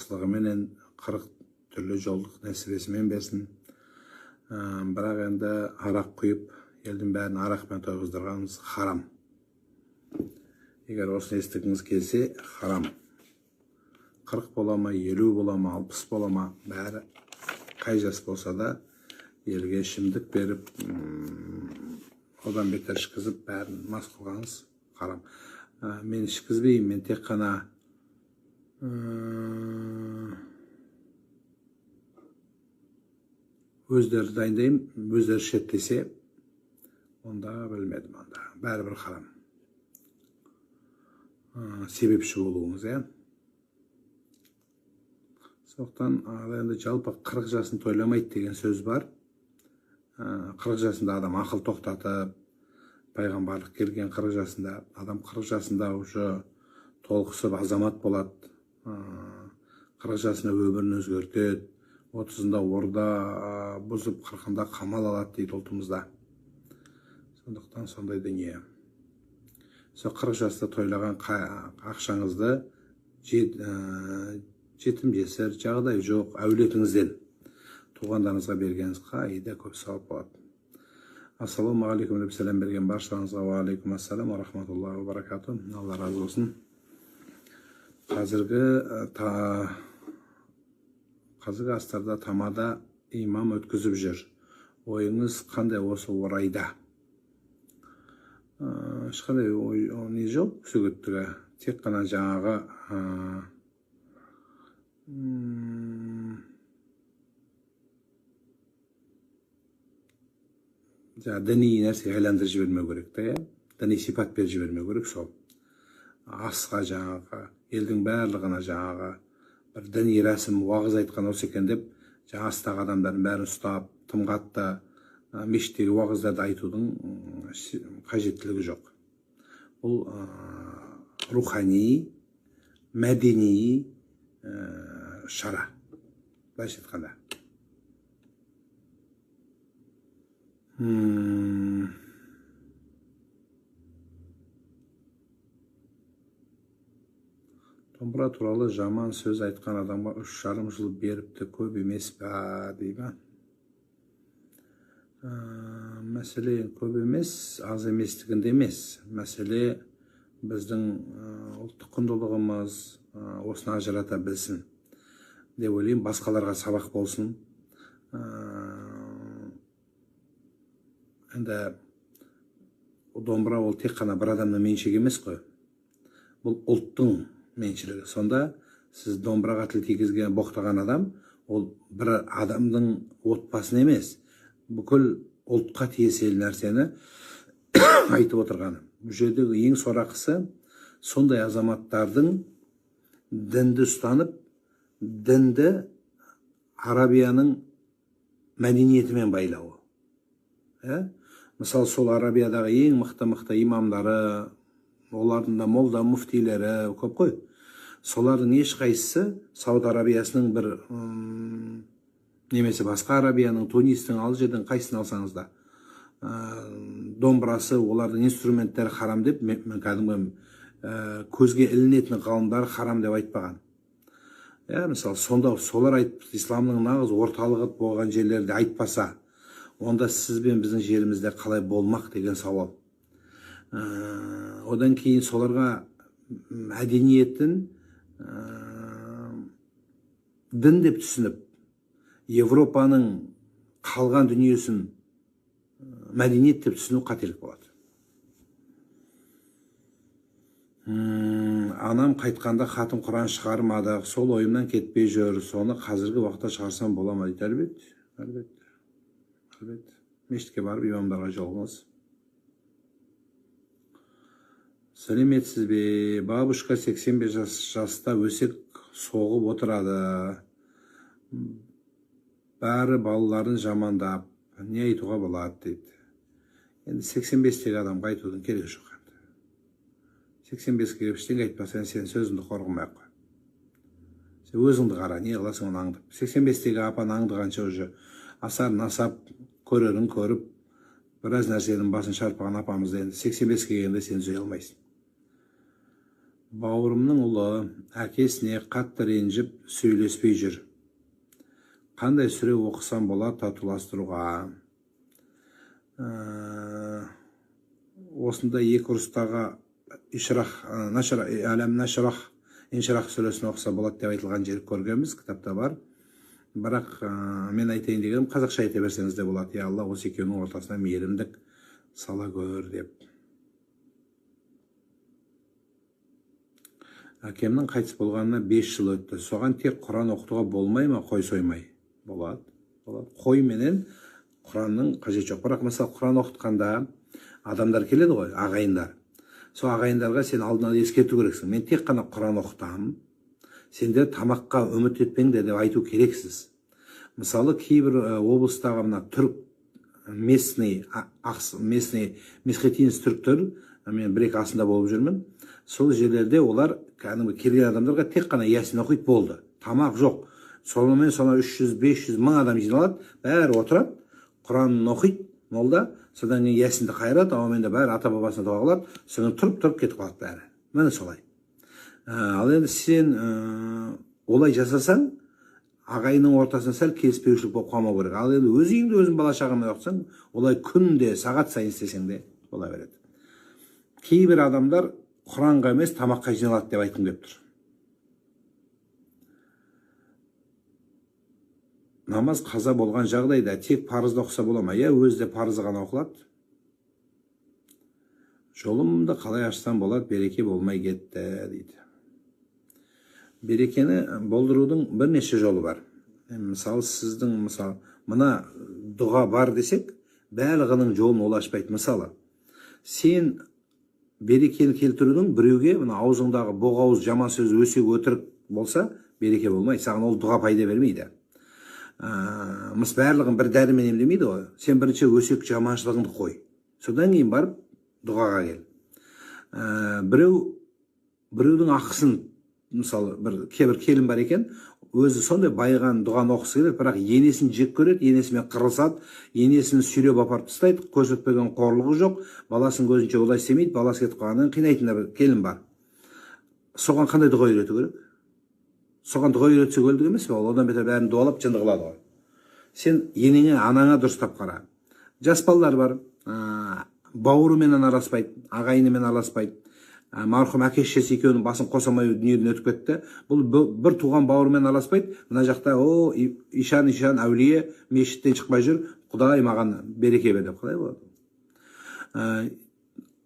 жақсылығы менен 40 түрлі жолдық нәсібесімен берсін. Бірақ енді арақ құйып, елдің бәрін арақпен тойғыздырғанымыз харам. Егер осыны естігіңіз келсе, харам. 40 бола ма, 50 бола ма, 60 бола ма, бәрі қай жас болса да елге ішімдік беріп, одан бетер ішкізіп, бәрін мас қылғаныңыз харам. Мен ішкізбеймін, мен тек қана өздері дайындаймын, өздері ішеді десе, онда білмедім, онда бәрібір харам. Себепші болуыңыз, Соқтан, енді жалпы 40 жасын тойламайды деген сөз бар. 40 жасында адам ақыл тоқтатып, пайғамбарлық келген 40 жасында, адам 40 жасында уже толықсып азамат болады. 40 жасында өмірін өзгертеді, 30-ында орда бұзып, 40-ында қамал алады дейді ұлтымызда. Сондықтан сондай дүние. Сол 40 жаста тойлаған ақшаңызды жетім жесір, жағдай жоқ, әулетіңізден туғандарыңызға бергеніңіз қайда көп сауап болады. Ассаламу алейкум деп сәлем берген баршаңызға ва алейкум ассалам ва рахматуллахи ва баракату. Алла разы болсын. Қазіргі астарда тамада имам өткізіп жүр. Ойыңыз қандай осы орайда? Ешқандай не жоқ сөгіттігі. Тек қана жаңағы діни нәрсеге айландырып жібермеу керек, діни сипат беріп жібермеу керек. Сол асқа жаңағы елдің барлығына жаңағы бір діни рәсім уағыз айтқан осы екен деп, жаңа астағы адамдардың бәрін ұстап, тым қатты мешіттегі уағыздарды айтудың қажеттілігі жоқ. Бұл рухани, мәдени шара. Былайша айтқанда. Домбыра туралы жаман сөз айтқан адамға 3,5 жыл беріпті, көп емес па, дейді. Мәселе көп емес, аз еместігінде емес. Мәселе біздің ұлттық құндылығымыз осыны ажырата білсін деп ойлаймын, басқаларға сабақ болсын. Енді домбыра ол тек қана бір адамның меншігі емес қой. Бұл ұлттың меншілігі. Сонда сіз домбыраға тіл тигізген, боқтаған адам, ол бір адамның отбасын емес, бүкіл ұлтқа тиесілі нәрсені айтып отырғаны. Бұл жердегі ең сорақысы сондай азаматтардың дінді ұстанып, дінді Арабияның мәдениетімен байлауы. Мысалы, сол Арабиядағы ең мықты имамдары, олардың да молда мүфтилері көп қой. Солардың ешқайсысы Сауд Арабиясының бір немесе басқа Арабияның, Тунистің, Алжирдің қайсысын алсаңыз да домбырасы, олардың инструменттері харам деп, кәдімгі көзге ілінетін ғалымдар харам деп айтпаған. Мысалы, сонда солар айтып, исламның нағыз орталығы болған жерлерде айтпаса, онда сіз бен біздің жерімізде қалай болмақ деген сауал. Одан кейін соларға мәдениетін дін деп түсініп, Европаның қалған дүниесін мәдениет деп түсіну қателік болады. Анам қайтқанда хатым Құран шығармадық, сол ойымнан кетпей жүр, соны қазіргі уақытта шығарсам бола ма дейді. Әлбет. Мешітке барып имамдарға жолыңыз. Сәлеметсіз бе? Бабушка 85 жаста өсек соғып отырады. Бәрі балаларын жамандап, не айтуға болады дейді. Енді 85-тегі адамға айтудың керек жоқ. 85-ге ештеңе айтпасаң, сен сөзіңді қорғамай қой. Сен өзіңді қара, не қыласың оны аңдып. 85-тегі апаны аңдығанша уже асарын асап, көрерін көріп, біраз нәрсенің басын шарпаған апамызды енді 85-ге келгенде сен түзей алмайсың. Бауырымның ұлы әкесіне қатты ренжіп сөйлеспей жүр. Қандай сүре оқысам болады татуластыруға? Осында екі ұрыстағы инширах сүресін оқыса болады деп айтылған жер көргенбіз, кітапта бар. Бірақ мен айтайын дегенім, қазақша айта берсеңіз де болады. Я Алла, осы екеуінің ортасына мейірімдік сала көр деп. Әкемнің қайтыс болғанына 5 жыл өтті. Соған тек Құран оқытуға болмай ма, қой соймай? Болады. Қой менен Құранның қажеті жоқ. Бірақ мысалы Құран оқытқанда адамдар келеді ғой, ағайындар. Сол ағайындарға сен алдынан ескерту керексің. Мен тек қана Құран оқытамын. Сендер тамаққа үміт етпеңдер деп айту керексіз. Мысалы кейбір облыстағы мына түрік местный месхетинец түріктер, мен бір-екі асында болып жүрмін. Сол жерлерде олар кәдімгі келген адамдарға тек қана ясин оқиды, болды. Тамақ жоқ. Сонымен 300-500 мың адам жиналады, бәрі отырады, Құранын оқиды, молда, содан кейін ясинді қайырады, ауамен де бәрі ата бабасына дұға қылады, содан тұрып кетіп қалады бәрі. Міне солай. Ал енді сен олай жасасаң, ағайынның ортасында сәл келіспеушілік болып қалмау керек. Ал енді өз үйіңде өзің бала шағаңмен оқысаң, олай күнде, сағат сайын істесең де бола береді. Кейбір адамдар Құранға емес тамаққа жиналады деп айтқым келіп тұр. Намаз қаза болған жағдайда тек парызды оқыса бола ма? Я өзі де парызы ғана оқылады. Жолымды қалай ашсам болады, береке болмай кетті дейді. Берекені болдырудың бірнеше жолы бар. Мысалы сіздің мына дұға бар десек, барлығының жолын ол ашпайды. Мысалы сен берекені келтірудің біреуге мына аузыңдағы боғауыз жаман сөз өсек өтірік болса, береке болмайды. Саған ол дұға пайда бермейді. Барлығын бір дәрімен емдемейді ғой. Сен бірінші өсек жаманшылығыңды қой. Содан кейін барып дұғаға кел. Біреудің ақысын, мысалы кейбір келін бар екен, өзі сондай байыған дұғаны оқысы келеді, бірақ енесін жек көреді, енесімен қырылысады, енесін сүйреп апарып тастайды, көрсетпеген қорлығы жоқ, баласын көзінше олай істемейді, баласы кетіп қалғаннан қинайтын бір келін бар. Соған қандай дұға үйрету керек? Соған дұға үйретсе өлдік емес пе? Одан бетер бәрін дуалап жынды қылады ғой. Сен енеңе, анаңа дұрыстап қара. Жас балалар бар, бауырымен араласпайды, ағайынымен араласпайды. Марқұм әке-шешесі екеуінің басын қосамай дүниеден өтіп кетті. Бұл бір туған бауырымен араласпайды. Мына жақта ишан әулие мешіттен шықпай жүр. Құдай маған береке бер деп қалай болады?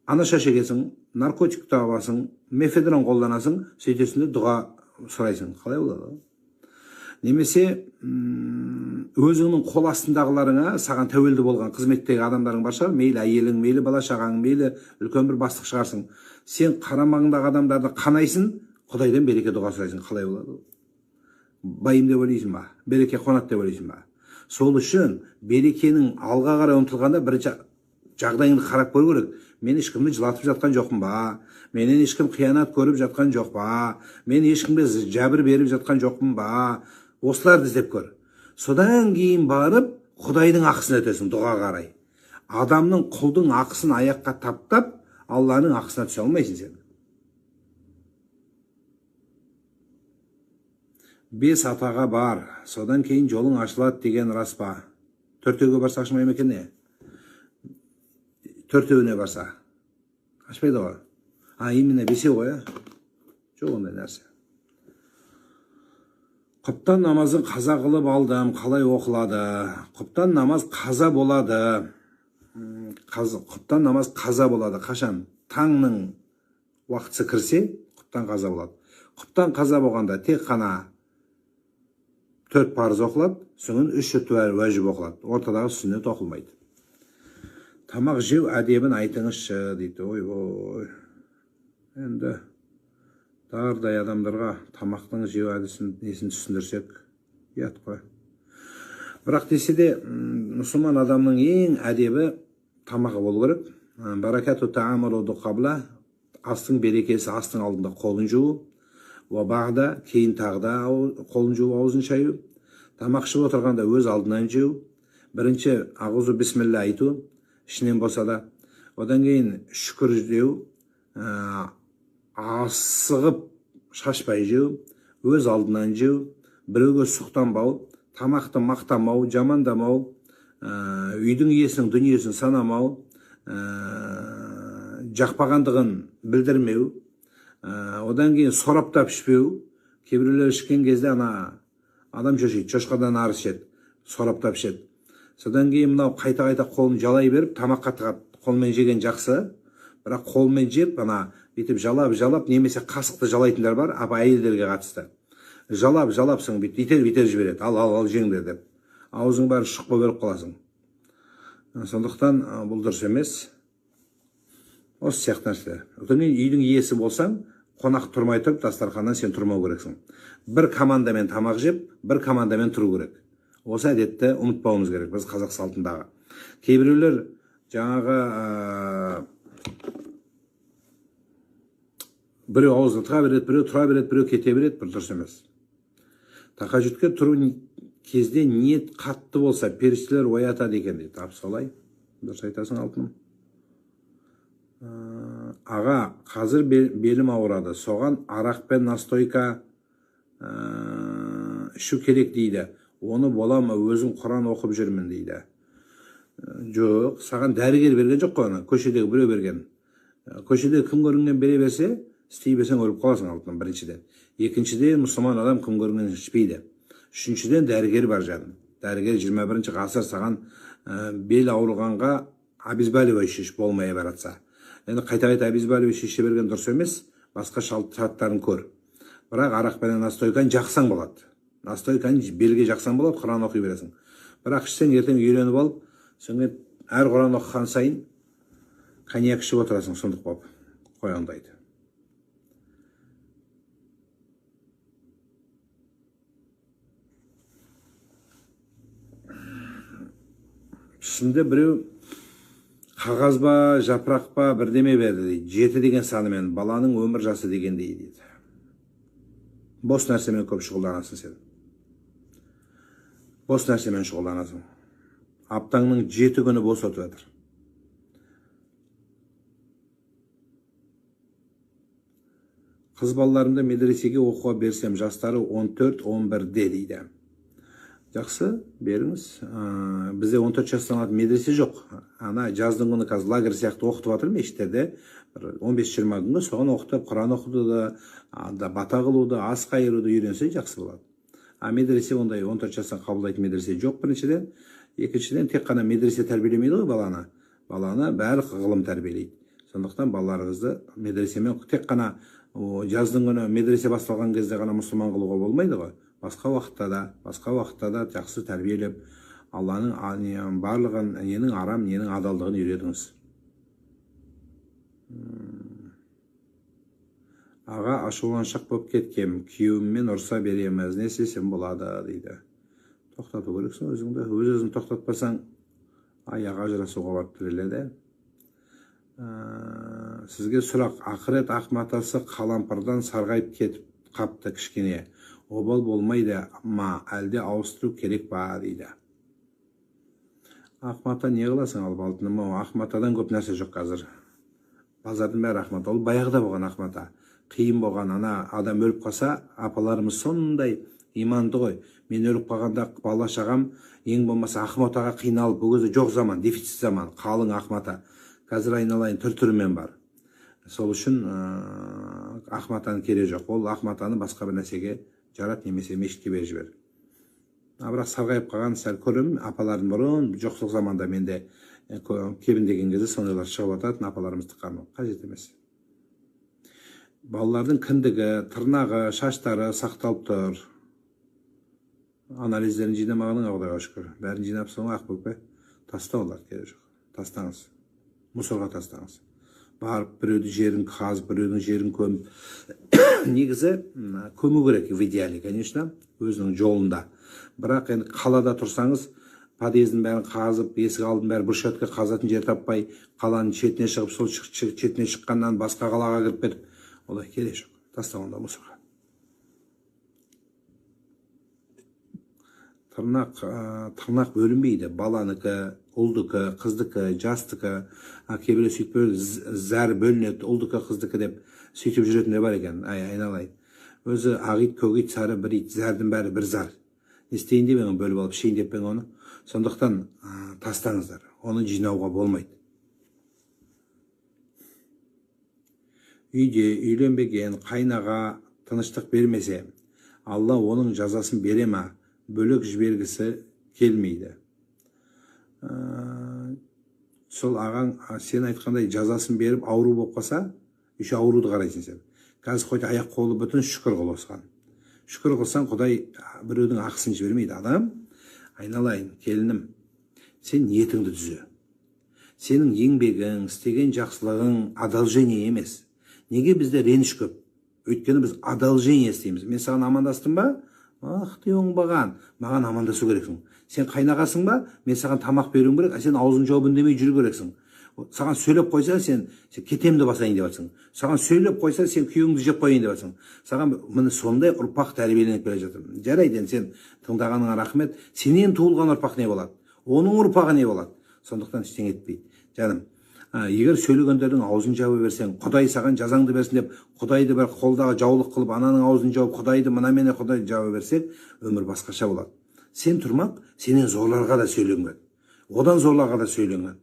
Ана шашегесің, наркотик табасың, мефедрон қолданасың, сөйтесінде дұға сұрайсың. Қалай болады? Немесе өзіңнің қол астындағыларыңа, саған тәуелді болған қызметтегі адамдарың бар шығар, мейлі әйелің, мейлі бала шағаң, мейлі үлкен бір бастық шығарсың. Сен қарамағыңдағы адамдарды қанайсың, Құдайдан береке дұға сұрайсың. Қалай болады? Байым деп ойлайсың ба? Береке қонады деп ойлайсың ба? Сол үшін берекенің алға қарай ұмтылғанда бірінші жағдайыңды қарап көру керек. Мен ешкімді жылатып жатқан жоқпын ба? Менен ешкім қиянат көріп жатқан жоқ па? Мен ешкімге жәбір беріп жатқан жоқпын ба? Осыларды іздеп көр. Содан кейін барып Құдайдың ақысын өтесің дұға қарай. Адамның, құлдың ақысын аяққа таптап, Алланың ақысына түсе алмайсың сен. 5 атаға бар, содан кейін жолың ашылады деген рас па? 4-ге барса ашмай ма екен не? 4-іне барса ашпайды ғой. Именно 5 ғой, жоқ ондай нәрсе. Құптан намазын қаза қылып алдым, қалай оқылады? Құптан намаз қаза болады. Құптан намаз қаза болады. Қашан? Таңның уақытысы кірсе, құптан қаза болады. Құптан қаза болғанда тек қана 4 парыз оқылады, соңын 3 уәжіп оқылады. Ортадағы сүннет оқылмайды. Тамақ жеу әдебін айтыңызшы дейді. Ой. Енді дардай адамдарға тамақтың жеу әдісін несін түсіндірсек, ұят қой. Бірақ десе де, мұсылман адамның ең әдебі тамағы болу керек. Баракату таамалуду қабла, астың берекесі астың алдында қолын жуу, ва бағда кейін тағда қолын жуу, аузын шаю. Тамақ ішіп отырғанда өз алдынан жеу. Бірінші ағузу бисмилля айту, ішінен болса да. Одан кейін шүкір деу, асығып шашпай жеу, өз алдынан жеу, біреуге сұқтанбау, тамақты мақтамау, жамандамау, үйдің иесінің дүниесін санамау, жақпағандығын білдірмеу, одан кейін сораптап ішпеу. Кейбіреулер ішкен кезде адам шошиды, шошқадан арыз ішеді, сораптап ішеді. Содан кейін мынау қайта-қайта қолын жалай беріп, тамаққа тығады. Қолмен жеген жақсы, бірақ қолмен жеп, бүйтіп жалап, немесе қасықты жалайтындар бар, әйелдерге қатысты. Жалапсың, бүйтер жібереді, ал жеңдер деп. Аузың бәрі шұқпа беріп қаласың. Сондықтан бұл дұрыс емес. Осы сияқты нәрсе. Одан кейін үйдің иесі болсаң, қонақ тұрмай тұрып, дастарханнан сен тұрмау керексің. Бір командамен тамақ жеп, бір командамен тұру керек. Осы әдетті ұмытпауымыз керек, біз қазақ салтындағы. Кейбіреулер жаңағы біреу аузына тыға береді, біреу тұра береді, біреу кете береді, бір дұрыс емес. Тахаджудқа тұру кезде ниет қатты болса, періштелер оятады екен дейді. Солай, дұрыс айтасың алтыным. Аға, қазір белім ауырады, соған арақ пен настойка ішу керек дейді. Оны боламы, өзім Құран оқып жүрмін дейді. Жоқ, саған дәрігер берген жоқ қой, көшедегі біреу берген. Көшеде кім көрінген бере берсе, істей берсең өліп қаласың алтын, біріншіден. Екіншіден, мұсылман адам кім көрінген ішпейді. Үшіншіден, дәрігер бар жаным. Дәрігер 21 ғасыр саған бел ауырғанға обезболивающий болмай баратса. Енді қайта-қайта обезболивающий іше берген дұрыс емес, басқа шарттарын көр. Бірақ арақ пен настойканы жақсаң болады. Настойканы белге жақсаң болады, Құран оқи бересің. Бірақ ішсең ертең үйреніп алып, сен әр Құран оқыған сайын коньяк ішіп отырасың, сұмдық болып қойғандайды. Ішінде біреу қағаз ба, жапырақ па, бірдеме берді дейді. 7 деген санымен, баланың өмір жасы дегендей дейді. Бос нәрсемен көп шұғылданасың сен. Бос нәрсемен шұғылданасың. Аптаңның 7 күні бос өтіп жатыр. Қыз балаларымды медресеге оқуға берсем, жастары 14-11-де дейді. Жақсы, беріңіз. Бізде 14 жастан алатын медресе жоқ. Жаздың күні қазір лагерь сияқты оқытып жатыр мешіттерде. 15-20 күнгі соған оқытып, Құран оқытуды, бата қылуды, ас қайыруды үйренсе жақсы болады. Медресе ондай 14 жастан қабылдайтын медресе жоқ біріншіден. Екіншіден, тек қана медресе тәрбиелемейді ғой баланы. Баланы бәрі ғылым тәрбиелейді. Сондықтан балаларыңызды медресемен тек қана жаздың күні медресе басталған кезде ғана мұсылман қылуға болмайды ғой. Басқа уақытта да жақсы тәрбиелеп, Алланың барлығын, ненің арам, ненің адалдығын үйретіңіз. Аға, ашуланшақ болып кеткем, күйеуіммен ұрса береміз, не істесем болады дейді. Тоқтату керексің өзіңді. Өз-өзін тоқтатпасаң, аяғы ажырасуға барып тіреледі. Сізге сұрақ, ақырет ақматасы қалампырдан сарғайып кетіп қапты кішкене. Обал болмайды ма, әлде ауыстыру керек па дейді. Ақмата не қыласың алып алтыным? Ақматадан көп нәрсе жоқ қазір. Базардың бәрі ақмата. Ол баяғыда болған ақмата. Қиын болған, адам өліп қалса, апаларымыз сондай иманды ғой. Мен өліп қалғанда бала шағам ең болмаса ақматаға қиналып, бұл кезде жоқ заман, дефицит заман, қалың ақмата. Қазір айналайын түр-түрімен бар. Сол үшін ақматаны керегі жоқ. Ол ақматаны басқа бір нәрсеге жарат, немесе мешітке беріп жібер. Бірақ сарғайып қалған сәл көрім, апалардың бұрын жоқсық заманда менде кебіндеген кезде сондайлар шығып жататын, апаларымызды қармау қажет емес. Балалардың кіндігі, тырнағы, шаштары сақталып тұр. Анализдерін жинамағаның Құдайға шүкір. Бәрін жинапсың ақ бөкпе. Тастаулар керек жоқ. Тастаңыз. Мұсырға тастаңыз. Барып біреудің жерін қазып, біреудің жерін көміп. Негізі көму керек в идеале, конечно, өзінің жолында. Бірақ енді қалада тұрсаңыз, подъездің бәрін қазып, есік алдын бәрі брусчатка қазатын жер таппай, қаланың шетіне шығып, сол шетіне шыққаннан басқа қалаға кіріп кетіп, олай керек жоқ. Тастауында мұсырға. Тырнақ бөлінбейді. Баланыкі, ұлдыкі, қыздыкі, жастыкі, кейбіреу сөйтіп зәр бөлінеді, ұлдыкі, қыздыкі деп. сөйтіп жүретіндер бар екен. Айналайын, өзі ақ ит, көк ит, сары бір ит, зәрдің бәрі бір зар. Не істейін деп ең, бөліп алып ішейін деп ең оны. Сондықтан тастаңыздар, оны жинауға болмайды. Үйде үйленбеген қайнаға тыныштық бермесе, Алла оның жазасын бере ма, бөлек жібергісі келмейді. Сол ағаң сен айтқандай жазасын беріп ауру болып қалса, еще ауруды қарайсың сен. Қазір қойды аяқ қолы бүтін, шүкір қыл осыған. Шүкір қылсаң, Құдай біреудің ақысын жібермейді. Адам, айналайын, келінім, сен ниетіңді түзе. Сенің еңбегің, істеген жақсылығың одолжение емес. Неге бізде реніш көп? Өйткені біз одолжение істейміз. Мен саған амандастым ба? Ах, те оңбаған. Маған амандасу керексің. Сен қайнағасың ба? Мен саған тамақ беруім керек, сен аузын жауып үндемей жүру керексің. Саған сөйлеп қойса, сен кетемді басайын деп жатсың. Саған сөйлеп қойса, сен күйеуіңді жеп қойын деп жатсың. Саған міне сондай ұрпақ тәрбиеленіп келе жатыр. Жарайды, сен тыңдағаныңа рахмет. Сенен туылған ұрпақ не болады? Оның ұрпағы не болады? Сондықтан ештеңе етпейді. Жаным, егер сөйлегендердің аузын жауа берсең, Құдай саған жазаңды берсін деп, Құдайды бір қолдағы жаулық қылып, ананың аузын жауып, Құдайды мынамене Құдайды жауа берсек, өмір басқаша болады. Сен тұрмақ, сенен зорларға да сөйленген. Одан зорларға да сөйленген.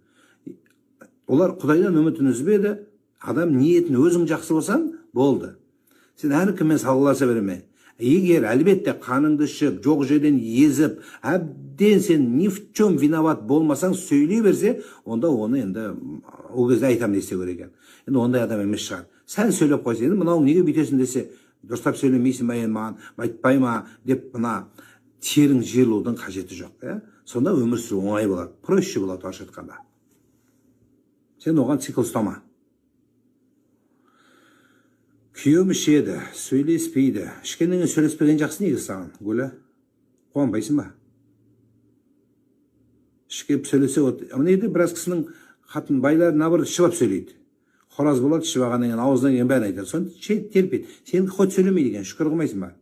Олар Құдайдан үмітін үзбеді. Адам ниетін өзің жақсы болсаң, болды. Сен әркіммен салғыласа берме. Егер әлбетте қаныңды ішіп, жоқ жерден езіп, әбден сен ни в чем виноват болмасаң сөйлей берсе, онда оны енді ол кезде айтам десе керек екен. Енді ондай адам емес шығар. Сәл сөйлеп қойса, енді мынау неге бүйтесің десе, дұрыстап сөйлемейсің ба енді маған, айтпай ма деп мына терің жиырылудың қажеті жоқ. Сонда өмір сүру оңай болады, проще болады орысша айтқанда. Сен оған цикл ұстама. Күйеуім ішеді, сөйлеспейді. Ішкеннен сөйлеспеген жақсы неге саған, Гүлі? Қуанбайсың ба? Ішкеп сөйлесе, мына жерде біраз кісінің қатын байларына бір шылап сөйлейді. Қораз болады, ішіп алғаннан кейін аузынан келген бәрін айтады. Соны терпейді. Сен хоть сөйлемейді екен, шүкір қылмайсың ба?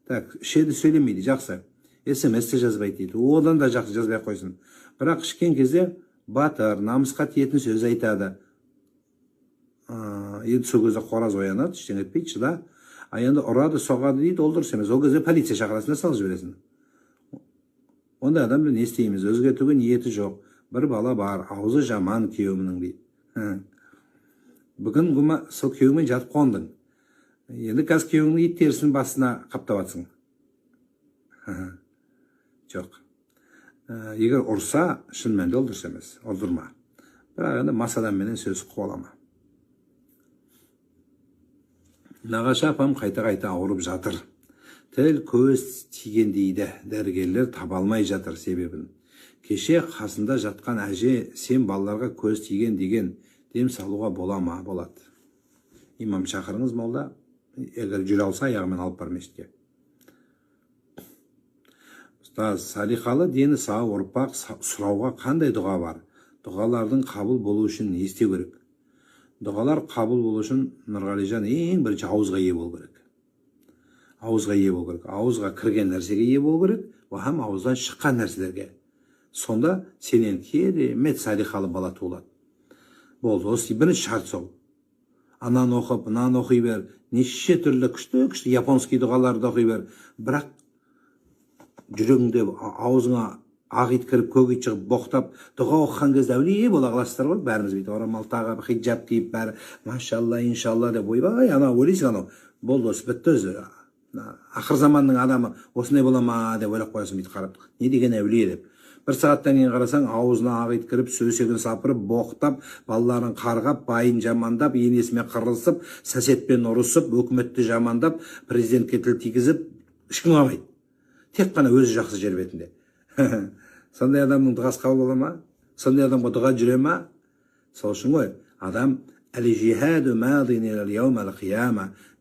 Так, ішеді сөйлемейді, жақсы. СМС-те жазбайды дейді. Одан да жақсы жазбай қойсын. Бірақ ішкен кезде батыр, намысқа тиетін сөз айтады. Енді сол кезде қораз оянады, ештеңе етпейді, шыда. Енді ұрады, соғады дейді, ол дұрыс емес. Ол кезде полиция шақырасың да салып жібересің. Онда адамды не істейміз? Өзгертуге ниеті жоқ. Бір бала бар, аузы жаман күйеуімнің дейді. Бүгін сол күйеуіңмен жатып қондың. Енді қазір күйеуіңнің ит терісінің басына қаптап жатсың. Жоқ. Егер ұрса, шын мәнінде ол дұрыс емес, ұрдырма. Бірақ енді масаданменен сөз қуалама. Нағашы апам қайта-қайта ауырып жатыр. Тіл көз тиген дейді, дәрігерлер таба алмай жатыр себебін. Кеше қасында жатқан әже, сен балаларға көз тиген деген дем салуға бола ма? Болады. Имам шақырыңыз молда, егер жүре алса, аяғымен алып бар мешітке. Салиқалы дені сау ұрпақ сұрауға қандай дұға бар? Дұғалардың қабыл болу үшін не істеу керек? Дұғалар қабыл болу үшін Нұрғалижан ең бірінші ауызға ие болу керек. Ауызға ие болу керек. Ауызға кірген нәрсеге ие болу керек, һәм ауыздан шыққан нәрселерге. Сонда сенен керемет салиқалы бала туылады. Болды, осы бірінші шарт сол. Ананы оқып, мынаны оқи бер, неше түрлі күшті японский дұғаларды оқи бер. Бірақ жүрегіңде аузыңа ақ ит кіріп, көк ит шығып, боқтап, дұға оқыған кезде әулие бола қаласыздар ғой, бәріміз бүйтіп орамал тағып, хиджаб киіп, бәрі машалла, иншалла деп ойбай, анау ойлайсың, анау болды, осы бітті өзі. Ақыр заманның адамы осындай бола ма деп ойлап қоясың, бүйтіп қарап. Не деген әулие деп. Бір сағаттан кейін қарасаң, аузына ақ ит кіріп, сөзегін сапырып, боқтап, балаларын қарғап, байын жамандап, енесімен қырылысып, сәсетпен ұрысып, өкіметті жамандап, президентке тіл тигізіп, ешкім қалмайды. Тек қана өзі жақсы жер бетінде. Сондай адамның дұғасы қабыл бола ма? Сондай адамға дұға жүре ма? Сол үшін ғой, адам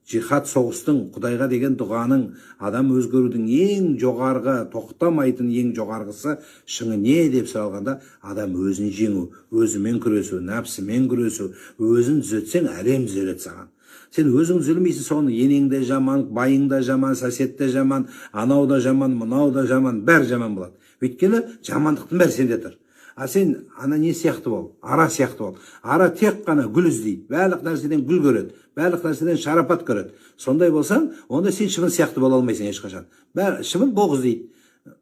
жихад соғыстың, Құдайға деген дұғаның, адам өзгерудің ең жоғарғы, тоқтамайтын ең жоғарғысы шыңы не деп сұралғанда, адам өзін жеңу, өзімен күресу, нәпсімен күресу, өзін түзетсең, әлем түзеледі саған. Сен өзің түзелмейсің, соны енең де жаман, байың да жаман, сәсет те жаман, анау да жаман, мынау да жаман, бәрі жаман болады. Өйткені жамандықтың бәрі сенде тұр. А сен ана не сияқты бол, ара сияқты бол. Ара тек қана гүл іздейді, барлық нәрседен гүл көреді, барлық нәрседен шарапат көреді. Сондай болсаң, онда сен шыбын сияқты бола алмайсың ешқашан. Шыбын боқ іздейді.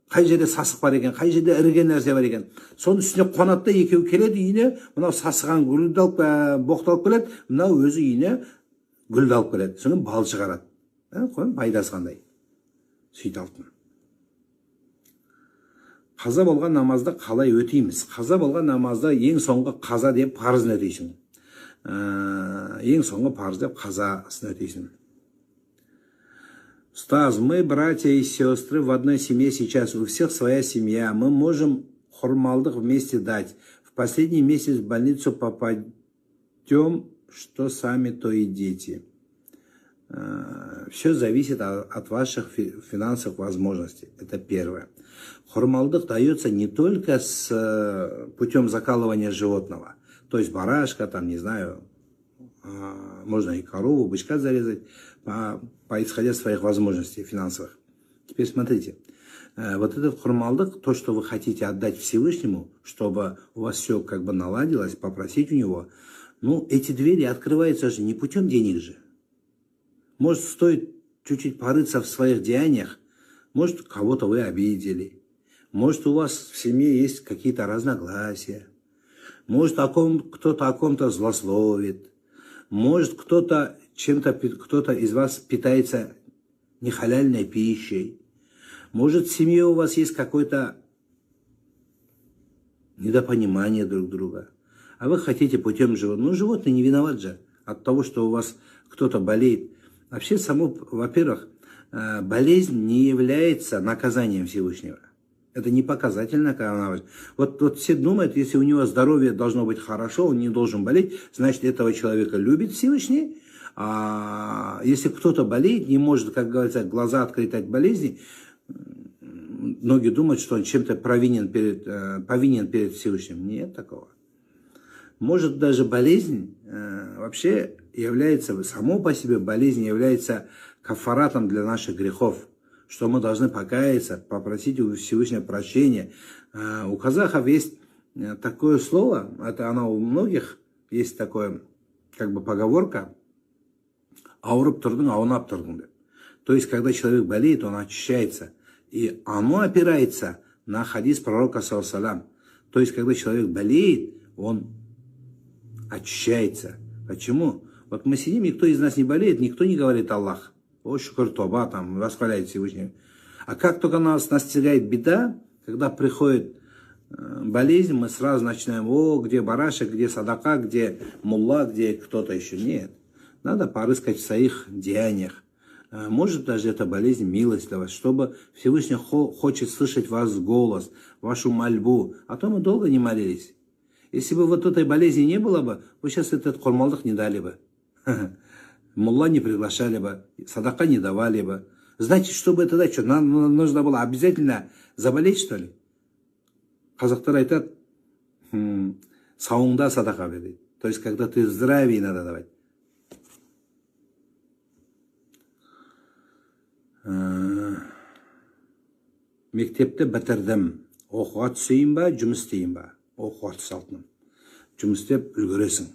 Қай жерде сасық бар екен, қай жерде іріген нәрсе бар екен. Соның үстіне қонады да екеуі келеді үйіне, мынау сасыған гүлді алып, боқты алып келеді, мынау өзі үйіне гүлді алып келеді. Соның бал шығарады. Пайдасы қандай. Сөйт алтын. Қаза болған намазды қалай өтейміз? Қаза болған намазды ең соңғы қаза деп парызын өтейсің. Ең соңғы парыз деп қазасын өтейсің. Стас, мы братья и сестры в одной семье сейчас, у всех своя семья, мы можем хурмалдых вместе дать. В последний месяц в больницу попадем, что сами, то и дети. Все зависит от ваших финансовых возможностей. Это первое. Хурмалдых дается не только с путем закалывания животного. То есть барашка, там, не знаю, можно и корову, бычка зарезать, исходя из своих возможностей финансовых. Теперь смотрите. Вот этот хурмалдык, то, что вы хотите отдать Всевышнему, чтобы у вас все как бы наладилось, попросить у него, ну, эти двери открываются же не путем денег же. Может, стоит чуть-чуть порыться в своих деяниях, может, кого-то вы обидели, может, у вас в семье есть какие-то разногласия, может, кто-то о ком-то злословит, может, кто-то из вас питается нехаляльной пищей, может, в семье у вас есть какое-то недопонимание друг друга, а вы хотите путем животного. Ну, животное не виноват же от того, что у вас кто-то болеет. Вообще, во-первых, болезнь не является наказанием Всевышнего. Это не показатель наказания. Вот все думают, если у него здоровье должно быть хорошо, он не должен болеть, значит, этого человека любит Всевышний. А если кто-то болеет, не может, как говорится, глаза открыть от болезни, многие думают, что он чем-то повинен перед Всевышним. Нет такого. Может, даже болезнь вообще является, само по себе болезнь является кафаратом для наших грехов, что мы должны покаяться, попросить у Всевышнего прощения. У казахов есть такое слово, это оно у многих, есть такое, как бы поговорка, ауырып тұрдың, аунап тұрдың. То есть, когда человек болеет, он очищается. И оно опирается на хадис пророка, саллаллаху. То есть, когда человек болеет, он очищается. Почему? Вот мы сидим, никто из нас не болеет, никто не говорит Аллах. О, шукр тоба, там, восхваляет Всевышнего. А как только нас настигает беда, когда приходит болезнь, мы сразу начинаем, где барашек, где садака, где мулла, где кто-то еще. Нет. Надо порыскать в своих деяниях. Может, даже эта болезнь милостивая, чтобы Всевышний хочет слышать ваш голос, вашу мольбу. А то мы долго не молились. Если бы вот этой болезни не было бы, вы сейчас этот хурмалдык не дали бы. Мулла не приглашали бы, садака не давали бы. Значит, чтобы это дать, что нам нужно было обязательно заболеть, что ли? Казахтар айтат, сауыңда садака бер. То есть, когда ты в здравии, надо давать. Мектепті бітірдім. Оқуға түсейін ба, жұмыс істейін ба? Оқуға түс алтыным. Жұмыс істеп үлгересің.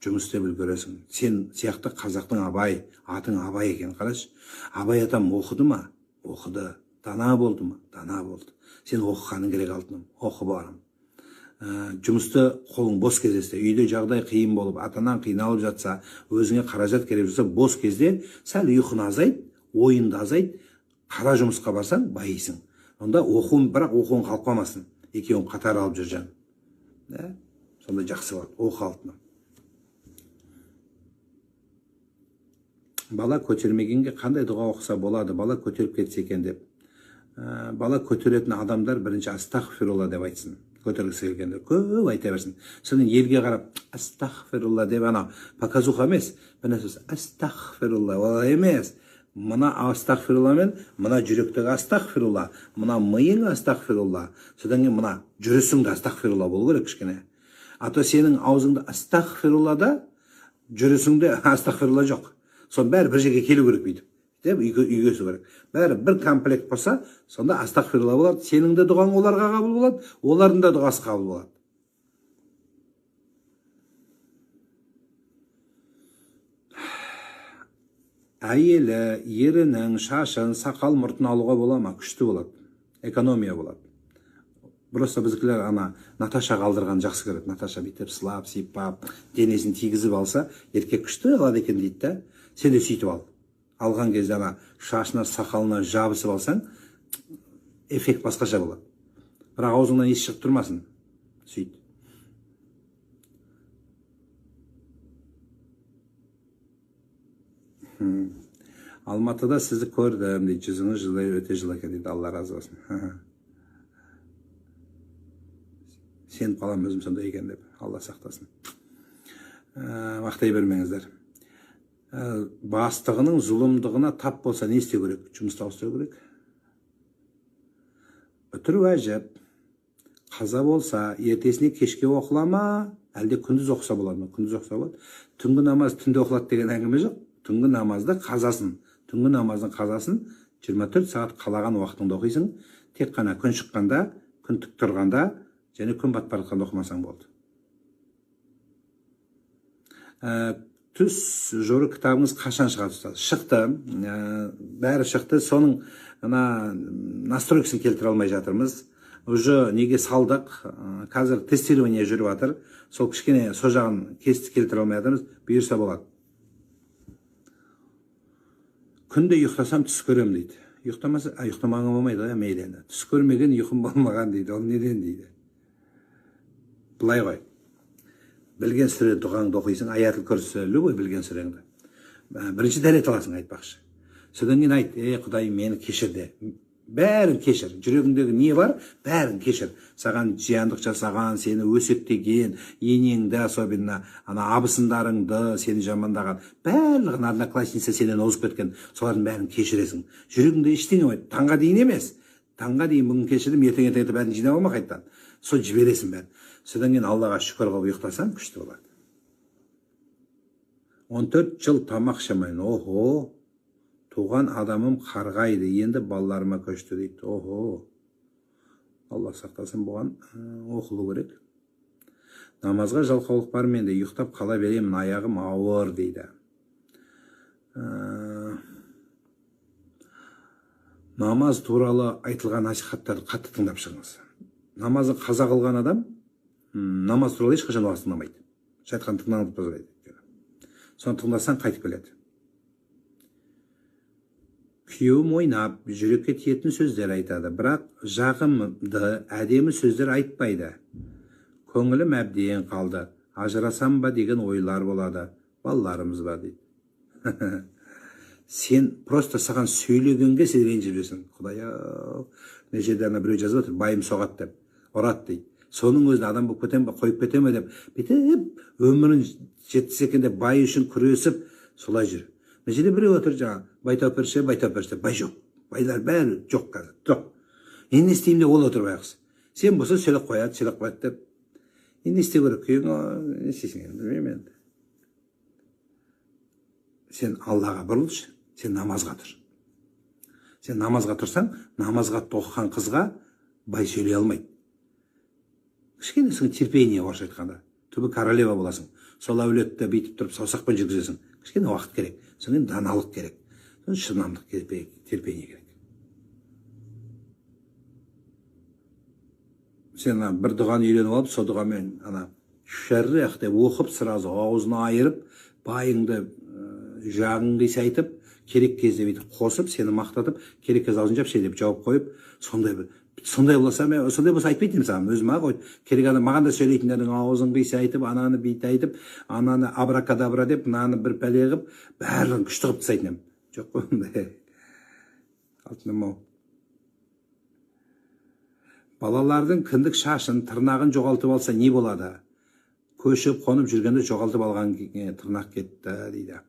Жұмыс істеп үлгересің. Сен сияқты қазақтың Абай, атың Абай екен, қарашы. Абай атам оқыды ма? Оқыды. Дана болды ма? Дана болды. Сен оқығаның керек алтыным. Оқы барым. Жұмысты қолың бос кездесте, үйде жағдай қиын болып, атанан қиналып жатса, өзіңе қаражат керек жатса, бос кезде сәл ұйқың азайт, ойынды азайт, қара жұмысқа барсаң, байисың. Онда оқуын, бірақ оқуын қалып қалмасын. Екеуін қатар алып жүрген. Сонда жақсы болады. Оқы алтыным. Бала көтермегенге қандай дұға оқыса болады? Бала көтеріп кетсе екен деп. Бала көтеретін адамдар бірінші астағфирулла деп айтсын. Көтергісі келгенде көп айта берсін. Сенің елге қарап астағфирулла деп ана показуха емес. Бір сөз астағфирулла олай емес. Мына астағфирулламен, мына жүректегі астағфирулла, мына миың астағфирулла, содан кейін мына жүрісіңді астағфирулла болу керек кішкене. А то сенің аузыңда астағфируллада, жүрісіңде астағфирулла жоқ. Сон бәрі бір жерге келу керек бүйтіп. деп үйгөсү керек. Бәрі бір комплект болса, сонда астағфирулла болады. Сенің де дұғаң оларға қабыл болады, олардың да дұғасы қабыл болады. Әйелі ерінің шашын, сақал мұртын алуға бола ма? Күшті болады. Экономия болады. Просто біздікілер Наташа қалдырған жақсы көреді. Наташа бүйтіп сылап, сипап, денесін тигізіп алса, еркек күшті алады екен дейді да. Сен де сөйтіп ал. Алған кезде шашына, сақалына жабысып алсаң, эффект басқаша болады. Бірақ аузыңнан ес шығып тұрмасын. Сөйт. Алматыда сізді көрдім дейді, жүзіңіз жылдай өте жылы екен дейді, Алла разы болсын. Сеніп қалам өзім сондай екен деп, Алла сақтасын. Мақтай бермеңіздер. Бастығының зұлымдығына тап болса не істеу керек? Жұмысты ауыстыру керек. Үтір уәжіп, қаза болса, ертесіне кешке оқыла ма, әлде күндіз оқыса болады ма? Күндіз оқыса болады. Түнгі намаз түнде оқылады деген әңгіме жоқ. Түнгі намазды қазасын, түнгі намаздың қазасын 24 сағат қалаған уақытыңда оқисың. Тек қана күн шыққанда, күн тік тұрғанда, және күн батып бара жатқанда оқымасаң болды. Түс жоры кітабыңыз қашан шығады? Шықты, бәрі шықты. Соның настройкасын келтіре алмай жатырмыз. Уже неге салдық, қазір тестирование жүріп жатыр. Сол кішкене со жағын келтіре алмай жатырмыз. Бұйырса болады. Күнде ұйықтасам түс көрем дейді. Ұйықтамаса, ұйықтамаған болмайды, мейлі. Түс көрмеген ұйқым болмаған дейді. Ол неден дейді? Былай ғой. Білген сүре дұғаңды оқисың, аятыл күрсілі ғой білген сүреңді. Бірінші дәрет аласың, айтпақшы. Содан кейін айт, Құдай мені кешірді. Бәрін кешір. Жүрегіңдегі не бар, бәрін кешір. Саған жияндық жасаған, сені өсектеген, енеңді, особенно абысындарыңды, сені жамандаған, барлығын одноклассница сенен озып кеткен, солардың бәрін кешіресің. Жүрегіңде ештеңе бар. Таңға дейін емес. Таңға дейін бүгін кешірдім, ертең бәрін жинап алма қайттан. Сол жібересің бәрін. Содан кейін Аллаға шүкір қылып ұйықтасаң, күшті болады. 14 жыл тамақ жемейін. Охо. Туған адамым қарғайды, енді балаларыма көшті дейді. Охо. Алла сақтасын, бұған оқылу керек. Намазға жалқаулық бар менде, ұйықтап қала беремін, аяғым ауыр дейді. Намаз туралы айтылған насихаттарды қатты тыңдап шығыңыз. Намазы қаза қылған адам намаз туралы ешқашан уақыт тыңдамайды. Шайтқан тыңдаңыз бұзылайды. Соны тыңдасаң қайтып келеді. Күйеуім ойнап, жүрекке тиетін сөздер айтады, бірақ жағымды әдемі сөздер айтпайды. Көңілім әбден қалды. Ажырасам ба деген ойлар болады. Балаларымыз бар дейді. Сен просто саған сөйлегенге сен ренжіп жүрсің. Құдай-ау, мына жерде біреу жазып отыр, байым соғады деп, ұрады дейді. Соның өзінде адам болып кетем бе, қойып кетем бе деп, бүйтіп өмірін жеткізсе екен деп бай үшін күресіп, солай жүр. Мына жерде біреу отыр жаңа, байтау періште, бай жоқ. Байлар бәрі жоқ қазір. Жоқ. Енді не істеймін деп ол отыр байғысы. Сен болса сөйлеп қояды деп. Енді не істеу керек? Күйеуің не істейсің енді, білмеймін енді. Сен Аллаға бұрылшы, сен намазға тұр. Сен намазға тұрсаң, намазға тоқыған қызға бай сөйлей алмайды. Кішкене сен терпение орысша айтқанда. Түбі королева боласың. Сол әулетті бүйтіп тұрып саусақпен жүргізесің. Кішкене уақыт керек. Сонымен даналық керек. Шыдамдық, терпение керек. Сен бір дұғаны үйреніп алып, сол дұғамен шәррех деп оқып, сразу аузын айырып, байыңды жағын қисайтып, керек кезде бүйтіп қосып, сені мақтатып, керек кезде аузын жап, деп жауап қойып, сондай болса айтпайтын саған, өзім қойды. Керек адам маған да сөйлейтіндердің аузын қисайтып, ананы бейт айтып, ананы абракадабра деп, мынаны бір пәле қылып, барлығын күшті қылып тастайтын едім. Жоқ қой ондай. Алтыным ау. Балалардың кіндік шашын, тырнағын жоғалтып алса не болады? Көшіп, қонып жүргенде жоғалтып алған тырнақ кетті дейді.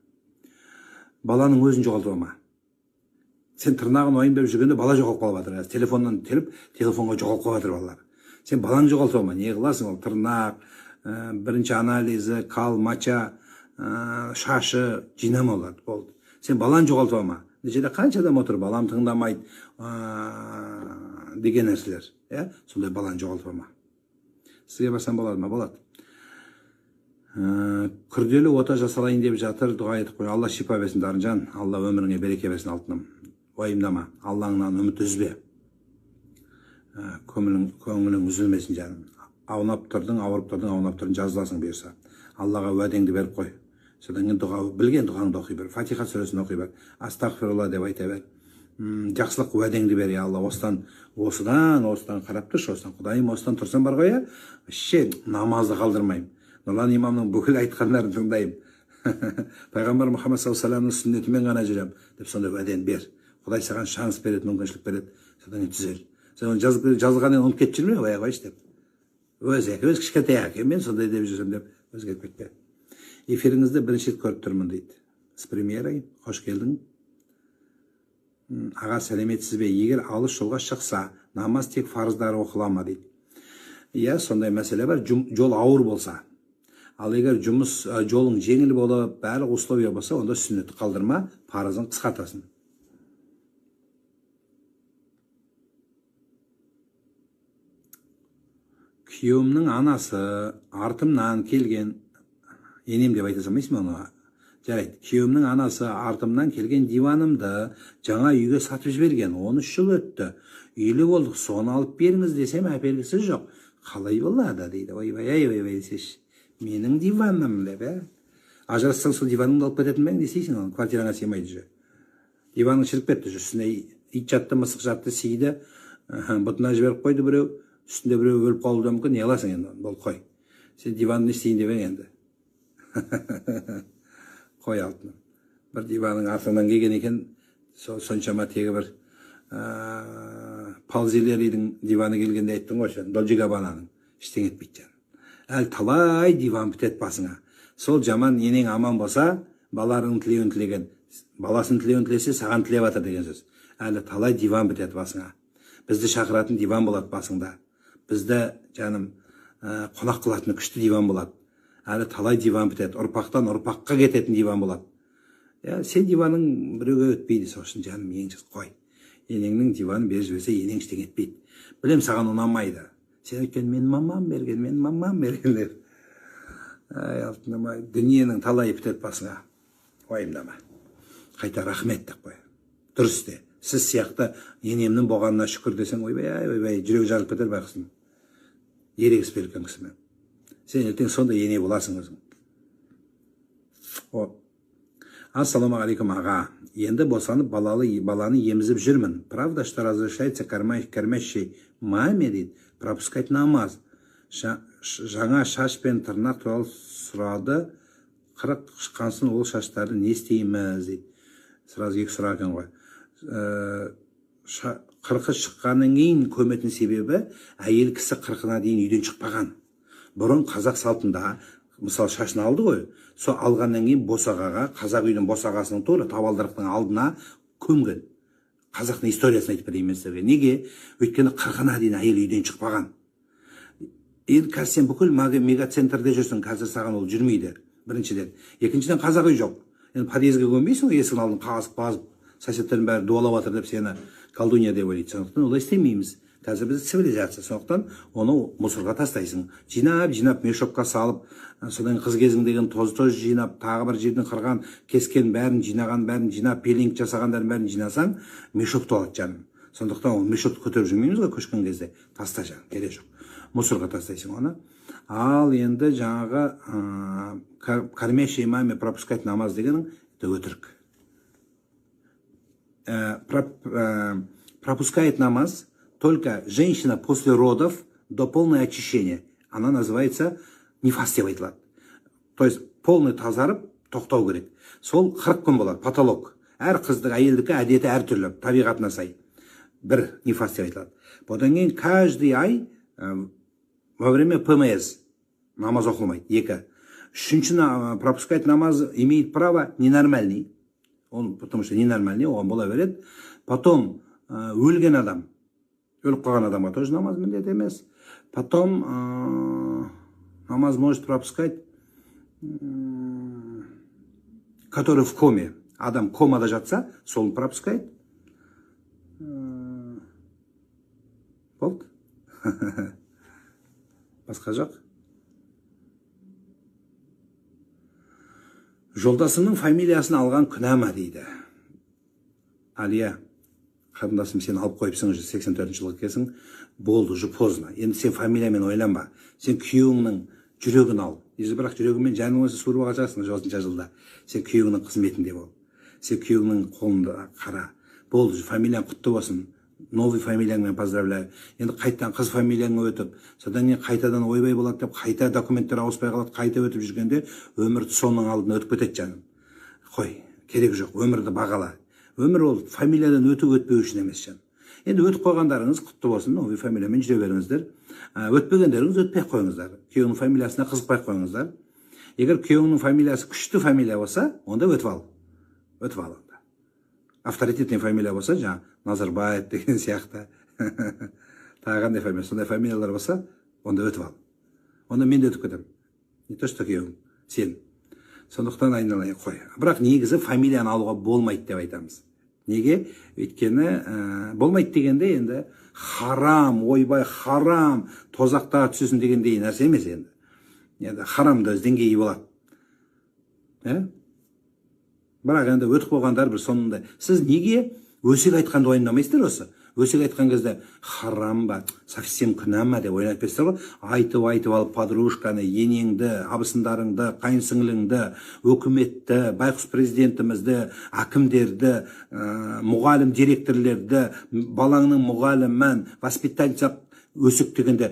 Баланың өзін жоғалтып алма. Сен тырнағын уайымдап жүргенде бала жоғалып қалып жатыр. Телефоннан теліп, телефонға жоғалып қалып жатыр балалар. Сен баланы жоғалтып алма. Не қыласың ол? Тырнақ, бірінші анализі, кал, мача, шашы жинама оларды. Болды. Сен баланы жоғалтып алма. нешеде қанша адам отыр, балам тыңдамайды деген нәрселер. Сондай баланы жоғалтып алма. Сізге барсам болады ма? Болады. Күрделі ота жасалайын деп жатыр, дұға етіп қой. Алла шипа берсін Дарынжан, Алла өміріңе береке берсін алтыным. Уайымдама, Аллаңнан үміт үзбе. Көңілің үзілмесін жаным. Аунап тұрдың, ауырып тұрдың, аунап тұрдың, жазыласың бұйырса. Аллаға уәдеңді беріп қой. Содан кейін білген дұғаңды оқи бер, Фатиха сүресін оқи бер, астағфирулла деп айта бер. Жақсылық уәдеңді бер, Алла, осыдан қарап тұршы, Құдайым, осыдан тұрсам бар ғой, намазды қалдырмайым. Нұрлан имамның бүкіл айтқандарын тыңдайым. Пайғамбар Мұхаммад саллаллаху сүннетімен ғана жүрем деп сондай уәден бер. Құдай саған шанс береді, мүмкіншілік береді. Содан кейін түзел. Сен жазылғаннан ұмытып кетіп жүрме, қойшы деп. Өз кішкентай әкем, мен сондай деп жүрсем деп өзгеріп кетпе. Эфиріңізді бірінші рет көріп тұрмын дейді. С премьерой, қош келдің. Аға, сәлеметсіз бе? Егер алыс жолға шықса, намаз тек фарыздары оқыла ма дейді. Сондай мәселе бар. Жол ауыр болса. Ал егер жолың жеңіл болып, барлық условия болса, онда сүннетті қалдырма, парызын қысқартасың. Күйеуімнің анасы артымнан келген, енем деп айта салмайсың оны? Жарайды. Күйеуімнің анасы артымнан келген диванымды жаңа үйге сатып жіберген. 13 жыл өтті. Үйлі болдық, соны алып беріңіз десем, әпергісі жоқ. Қалай болады дейді. Ойбай десеш. Менің диваным деп, ажырассаң сол диваныңды алып кететін бәң десейсің, квартираңа сыймайды же. Диваның шіріп кетті, үстіне ит жатты, мысық жатты, сиді, бұтына жіберіп қойды біреу, үстінде біреу өліп қалуы мүмкін, не аласың енді, бол қой. Сен диванды істейін деп енді. Қой алтыным. Бір диваның артынан келген екен, соншама тегі бір Палзелеридің диваны келгенде айттың ғой сен, Дольче Габбананың, ештеңе етпейді жан. Әлі талай диван бітет басыңа. Сол жаман енең аман болса, баларының тілеуін тілеген, баласын тілеуін тілесе, саған тілеп атыр деген сөз. Әлі талай диван бітет басыңа. Бізді шақыратын диван болады басыңда. Бізді жаным қонақ қылатын күшті диван болады. Әлі талай диван бітет, ұрпақтан ұрпаққа кететін диван болады. Сен диваның біреуге өтпейді, сосын жаным еңсіз қой. Енеңнің диванын беріп жіберсе, енең ештеңе етпейді. Білем, саған ұнамайды. Сен өткен мен мамам берген деп. Алтыным-ай, дүниенің талайы бітет басыңа. Уайымдама. Қайта рахмет деп қой. Дұрыс де. Сіз сияқты енемнің болғанына шүкір десең, ойбай, жүрек жарылып кетер байқысын. Ерегіс берген кісімен. Сен ертең сондай ене боласың өзің. Ассаламағалейкум аға. Енді босанып баланы емізіп жүрмін. Правда, что разрешается кормящей маме дейді, пропускать намаз. Жаңа шаш пен тырнақ туралы сұрады. 40 шыққансын ол шаштарды не істейміз дейді. Сразу екі сұрақ екен ғой. 40 шыққаннан кейін көметін себебі әйел кісі 40-на дейін үйден шықпаған. Бұрын қазақ салтында, мысалы шашын алды ғой, сол алғаннан кейін босағаға, қазақ үйдің босағасының тура табалдырықтың алдына көмген. Қазақтың историясын айтып берейін сіздерге. Неге? Өйткені 40-на дейін әйел үйден шықпаған. Енді қазір сен бүкіл мегацентрде жүрсің, қазір саған ол жүрмейді. Біріншіден. Екіншіден қазақ үй жоқ. Енді подъезге көмбейсің, есігін алдын қазып, соседтердің бәрі дуалап жатыр деп сені колдунья деп ойлайды. Сондықтан олай істемейміз. Қазір бізде цивилизация. Сондықтан оны мусорға тастайсың. Жинап, мешокқа салып, содан қыз кезіңдеген тоз жинап, тағы бір жерден қырған, кескен бәрін жинап, пелинг жасағандарын бәрін жинасаң, мешок толады жаным. Сондықтан ол мешокты көтеріп жүрмейміз ғой көшкен кезде. Таста жаным, керек жоқ. Мусорға тастайсың оны. Ал енді жаңағы кормящей маме пропускать намаз дегенің өтірік. Пропускает намаз только женщина после родов до полного очищения. Она называется нифас деп айтылады. То есть полный тазарып тоқтау керек. Сол 40 күн болады, потолок. Әр қыздың, әйелдікі әдеті әр түрлі, табиғатына сай. Бір нифас деп айтылады. Одан кейін каждый ай во время ПМС намаз оқылмайды. 2. Үшінші пропускать намаз имеет право ненормальный. Он, потому что ненормальный, оған бола береді. Потом өлген адам, өліп қалған адамға тоже намаз міндет емес. Потом намаз может пропускать, который в коме. Адам комада жатса, солын пропускает. Болды. Басқа жоқ. Жолдасымның фамилиясын алған күнә ма дейді. Алия, қарындасым, сен алып қойыпсың, 84 жылғы кесің, болды, уже поздно. Енді сен фамилиямен ойланба. Сен күйеуіңнің жүрегін ал. Бірақ жүрегімен жаныңызы суырып аласың 30 жылда. Сен күйеуіңнің қызметінде бол. Сен күйеуіңнің қолында қара. Болды, фамилияң құтты болсын. Новый фамилияңмен поздравляю. Енді қайтадан қыз фамилияңа өтіп, содан кейін қайтадан ойбай болады деп, қайта документтер ауыспай қалады, қайта өтіп жүргенде өмірді соның алдына өтіп кетеді жаным. Қой, керек жоқ, өмірді бағала. Өмір ол фамилиядан өтіп-өтпеу үшін емес жаным. Енді өтіп қойғандарыңыз құтты болсын, новый фамилиямен жүре беріңіздер. Өтпегендеріңіз өтпей қойыңыздар. Күйеуінің фамилиясына қызықпай қойыңыздар. Егер күйеуінің фамилиясы күшті фамилия болса, онда өтіп ал. Өтіп ал. Авторитетный фамилия болса, жаңа Назарбаев деген сияқты. Тағы қандай фамилия, сондай фамилиялар болса, онда өтіп ал. Онда мен де өтіп кетемін. Не то что күйеуім, сен. Сондықтан айналайын қой. Бірақ негізі фамилияны алуға болмайды деп айтамыз. Неге? Өйткені болмайды дегенде енді харам, ойбай харам, тозақтаға түсесің дегендей нәрсе емес енді. Енді харамда өз деңгейі болады. Бірақ енді өтіп болғандар бір сонында. Сіз неге өсек айтқанды ойламайсыздар осы? Өсек айтқан кезде харам ба, совсем күнә ма деп ойлап кетсіздер ғой. Айтып алып подружканы, енеңді, абысындарыңды, қайынсіңліңді, өкіметті, байқұс президентімізді, әкімдерді, мұғалім директорлерді, балаңның мұғалімін, воспитательница өсек дегенде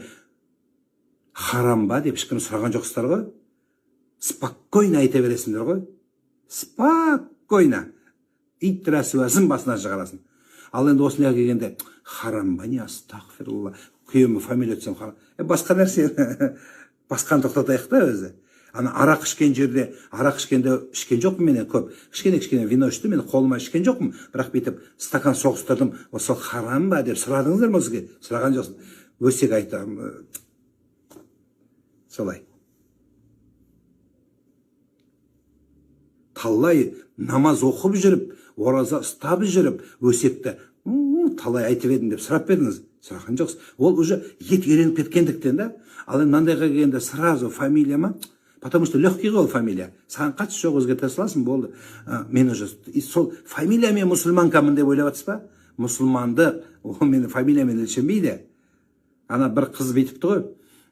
харам ба деп ешкім сұраған жоқсыздар ғой. Спокойно айта бересіңдер ғой. Спокойно. Ит рәсуасын басына шығарасын. Ал енді осыны келгенде харам ба не, астағфирулла, күйеуіме фамилия өтсем харам. Басқа нәрсе, басқаны тоқтатайық та өзі. Ана арақ ішкен жерде, арақ ішкенде ішкен жоқпын мен көп. Кішкене вино ішті, мен қолыма ішкен жоқпын. Бірақ бүйтіп стакан соғыстырдым. Осы харам ба деп сұрадыңыздар ма сізге? Сұраған жоқсың. Өсек айтам. Солай. Талай намаз оқып жүріп, ораза ұстап жүріп, өсекті талай айтып едім деп сұрап бердіңіз. Сұраған жоқсыз. Ол уже ет үйреніп кеткендіктен да. Ал енді мынандайға келгенде сразу фамилия ма? Потому что легкий ғой фамилия. Саған қатысы жоқ, өзгерте саласың, болды. Мен уже сол фамилиямен мұсылманкамын деп ойлап жатсыз ба? Мұсылмандық, ол менің фамилиямен өлшенбейді. Ана бір қыз бүйтіпті ғой.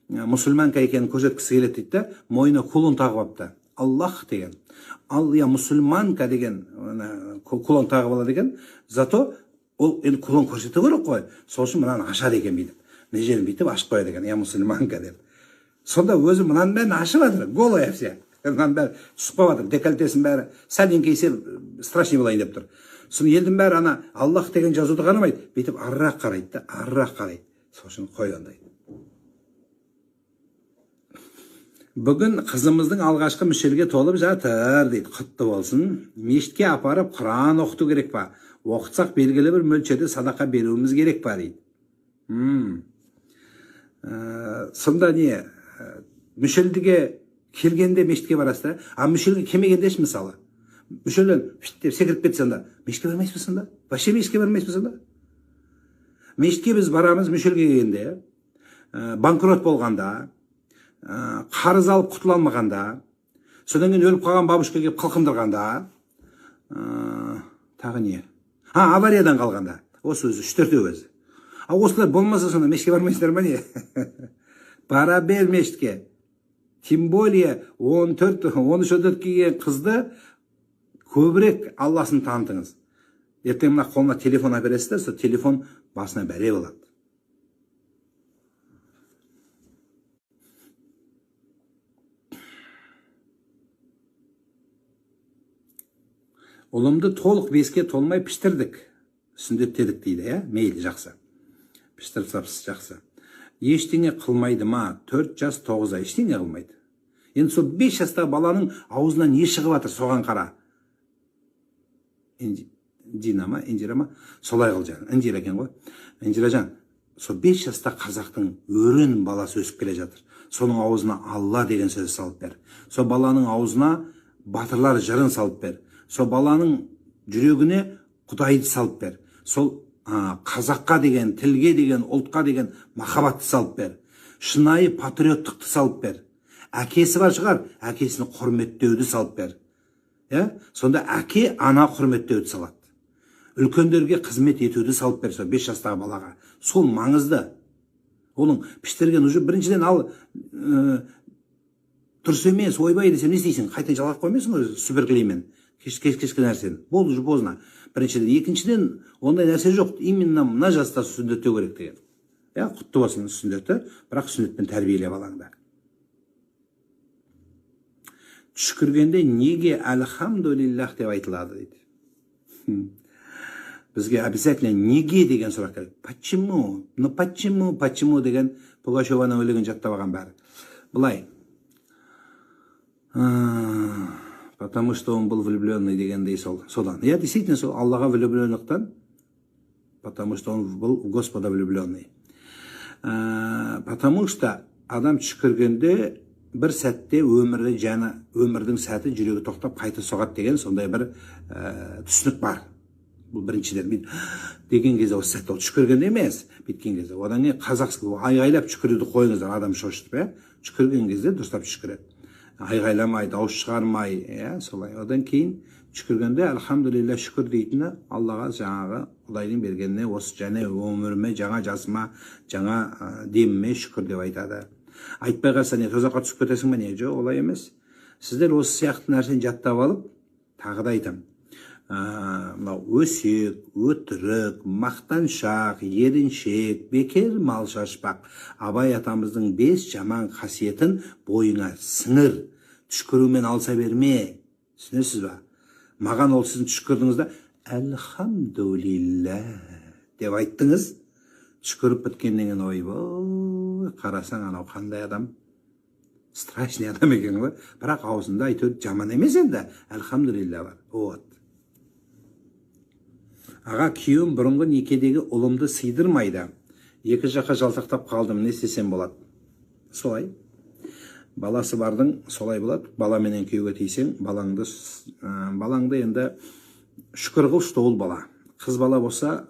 Мұсылманка екенін көрсеткісі келеді дейді да, мойнына кулон тағып алыпты. Аллах деген. Ал я мұсылманка деген кулон тағып алады екен. Зато ол енді кулон көрсете керек қой. Сол үшін мынаны ашады екен бүйтіп. Мына жерін бүйтіп ашып қояды екен. Я мұсылманка деп. Сонда өзі мынаның бәрін ашып жатыр. Голая вся. Мынаның бәрі түсіп қалып жатыр. Декольтесінің бәрі сәл еңкейсе страшный болайын деп тұр. Соны елдің бәрі ана Аллах деген жазуды қарамайды. Бүйтіп арырақ қарайды да, арырақ қарайды. Сол үшін қойғандай. Бүгін қызымыздың алғашқы мүшелге толып жатыр дейді. Құтты болсын. Мешітке апарып Құран оқыту керек па? Оқытсақ белгілі бір мөлшерде садақа беруіміз керек па дейді. Сонда не? Мүшелдіге келгенде мешітке барасыз, а мүшелге келмегенде еш мысалы. Мүшелден деп секіріп кетсе сонда, мешітке бармайсыз ба сонда? Вообще мешітке бармайсыз ба сонда? Мешітке біз барамыз мүшелге келгенде, банкрот болғанда, қарыз алып құтыла алмағанда, содан кейін өліп қалған бабушка келіп қылқындырғанда, тағы не? Авариядан қалғанда. Осы өзі, 3-4 өзі. Осылар болмаса сонда мешітке бармайсыздар ма не? Бара бер мешітке. Тем более 13-14 келген қызды көбірек Алласын танытыңыз. Ертең мына қолына телефон әпересіздер, сол телефон басына бәре болады. Ұлымды толық 5-ке толмай піштірдік. Сүндеттедік дейді, мейлі, жақсы. Піштірсапсыз, жақсы. Ештеңе қылмайды ма? 4 жас 9 ай ештеңе қылмайды. Енді сол 5 жастағы баланың аузынан не шығып жатыр, соған қара. Индира ма? Солай қыл жан. Индира екен ғой. Индира жан, сол 5 жаста қазақтың өрін баласы өсіп келе жатыр. Соның аузына Алла деген сөз салып бер. Сол баланың аузына батырлар жырын салып бер. сол баланың жүрегіне Құдайды салып бер. Сол қазаққа деген, тілге деген, ұлтқа деген махаббатты салып бер. Шынайы патриоттықты салып бер. Әкесі бар шығар, әкесін құрметтеуді салып бер. Сонда әке ана құрметтеуді салады. Үлкендерге қызмет етуді салып бер, 5 жастағы балаға. Сол маңызды. Оның піштерген уже біріншіден ал дұрыс емес, ойбай десем не істейсің? Қайтадан жалғап қоймайсың ғой сүбірклеймен. Кешкі нәрсені. Болды уже поздно. Біріншіден, екіншіден ондай нәрсе жоқ. Именно мына жаста сүндеттеу керек деген. Құтты болсын сүндетті, бірақ сүндетпен тәрбиелеп балаңды. Түшкіргенде неге альхамдулиллах деп айтылады дейді. Бізге обязательно неге деген сұрақ керек. Почему? Почему деген Пугачеваның өлеңін жаттап алған бәрі. Былай. Потому что он был влюбленный дегендей содан. Я действительно сол Аллаға влюбленліктен, потому что он был в Господа влюбленный. Потому что адам түшкіргенде бір сәтте өмірдің сәті жүрегі тоқтап қайта соғады деген сондай бір түсінік бар. Бұл біріншіден деген кезде осы сәтте түшкіргенде емес, біткен кезде. Одан кейін қазақсы айғайлап түшкіруді қойыңыздар, адам шошытып, түшкірген кезде дұрыстап түшкіреді. Айғайламай, дауыс шығармай, солай. Одан кейін түшкіргенде альхамдулилля шүкір дейтіні Аллаға жаңағы Құдайдың бергеніне осы және өміріме, жаңа жасыма, жаңа деміме шүкір деп айтады. Айтпай қалса не тозаққа түсіп кетесің бе не? Жоқ, олай емес. Сіздер осы сияқты нәрсені жаттап алып, тағы да айтамын. Өсек, өтірік, мақтаншақ, еріншек, бекер мал шашпақ. Абай атамыздың 5 жаман қасиетін бойыңа сіңір. Түшкірумен алса берме. Түсінесіз ба? Маған ол сіздің түшкірдіңізді альхамдулилля деп айттыңыз. Түшкіріп біткеннен кейін ойбой, қарасаң анау қандай адам? Страшный адам екен ғой. Бірақ аузында айтып жаман емес енді. Альхамдулилля бар. Вот. Аға күйеуім бұрынғы некедегі ұлымды сыйдырмайды. Екі жаққа жалтақтап қалдым, не істесем болады? Солай. Баласы бардың солай болады. Баламенен күйеуге тисең, балаңды енді шүкір қылшы ол бала. Қыз бала болса,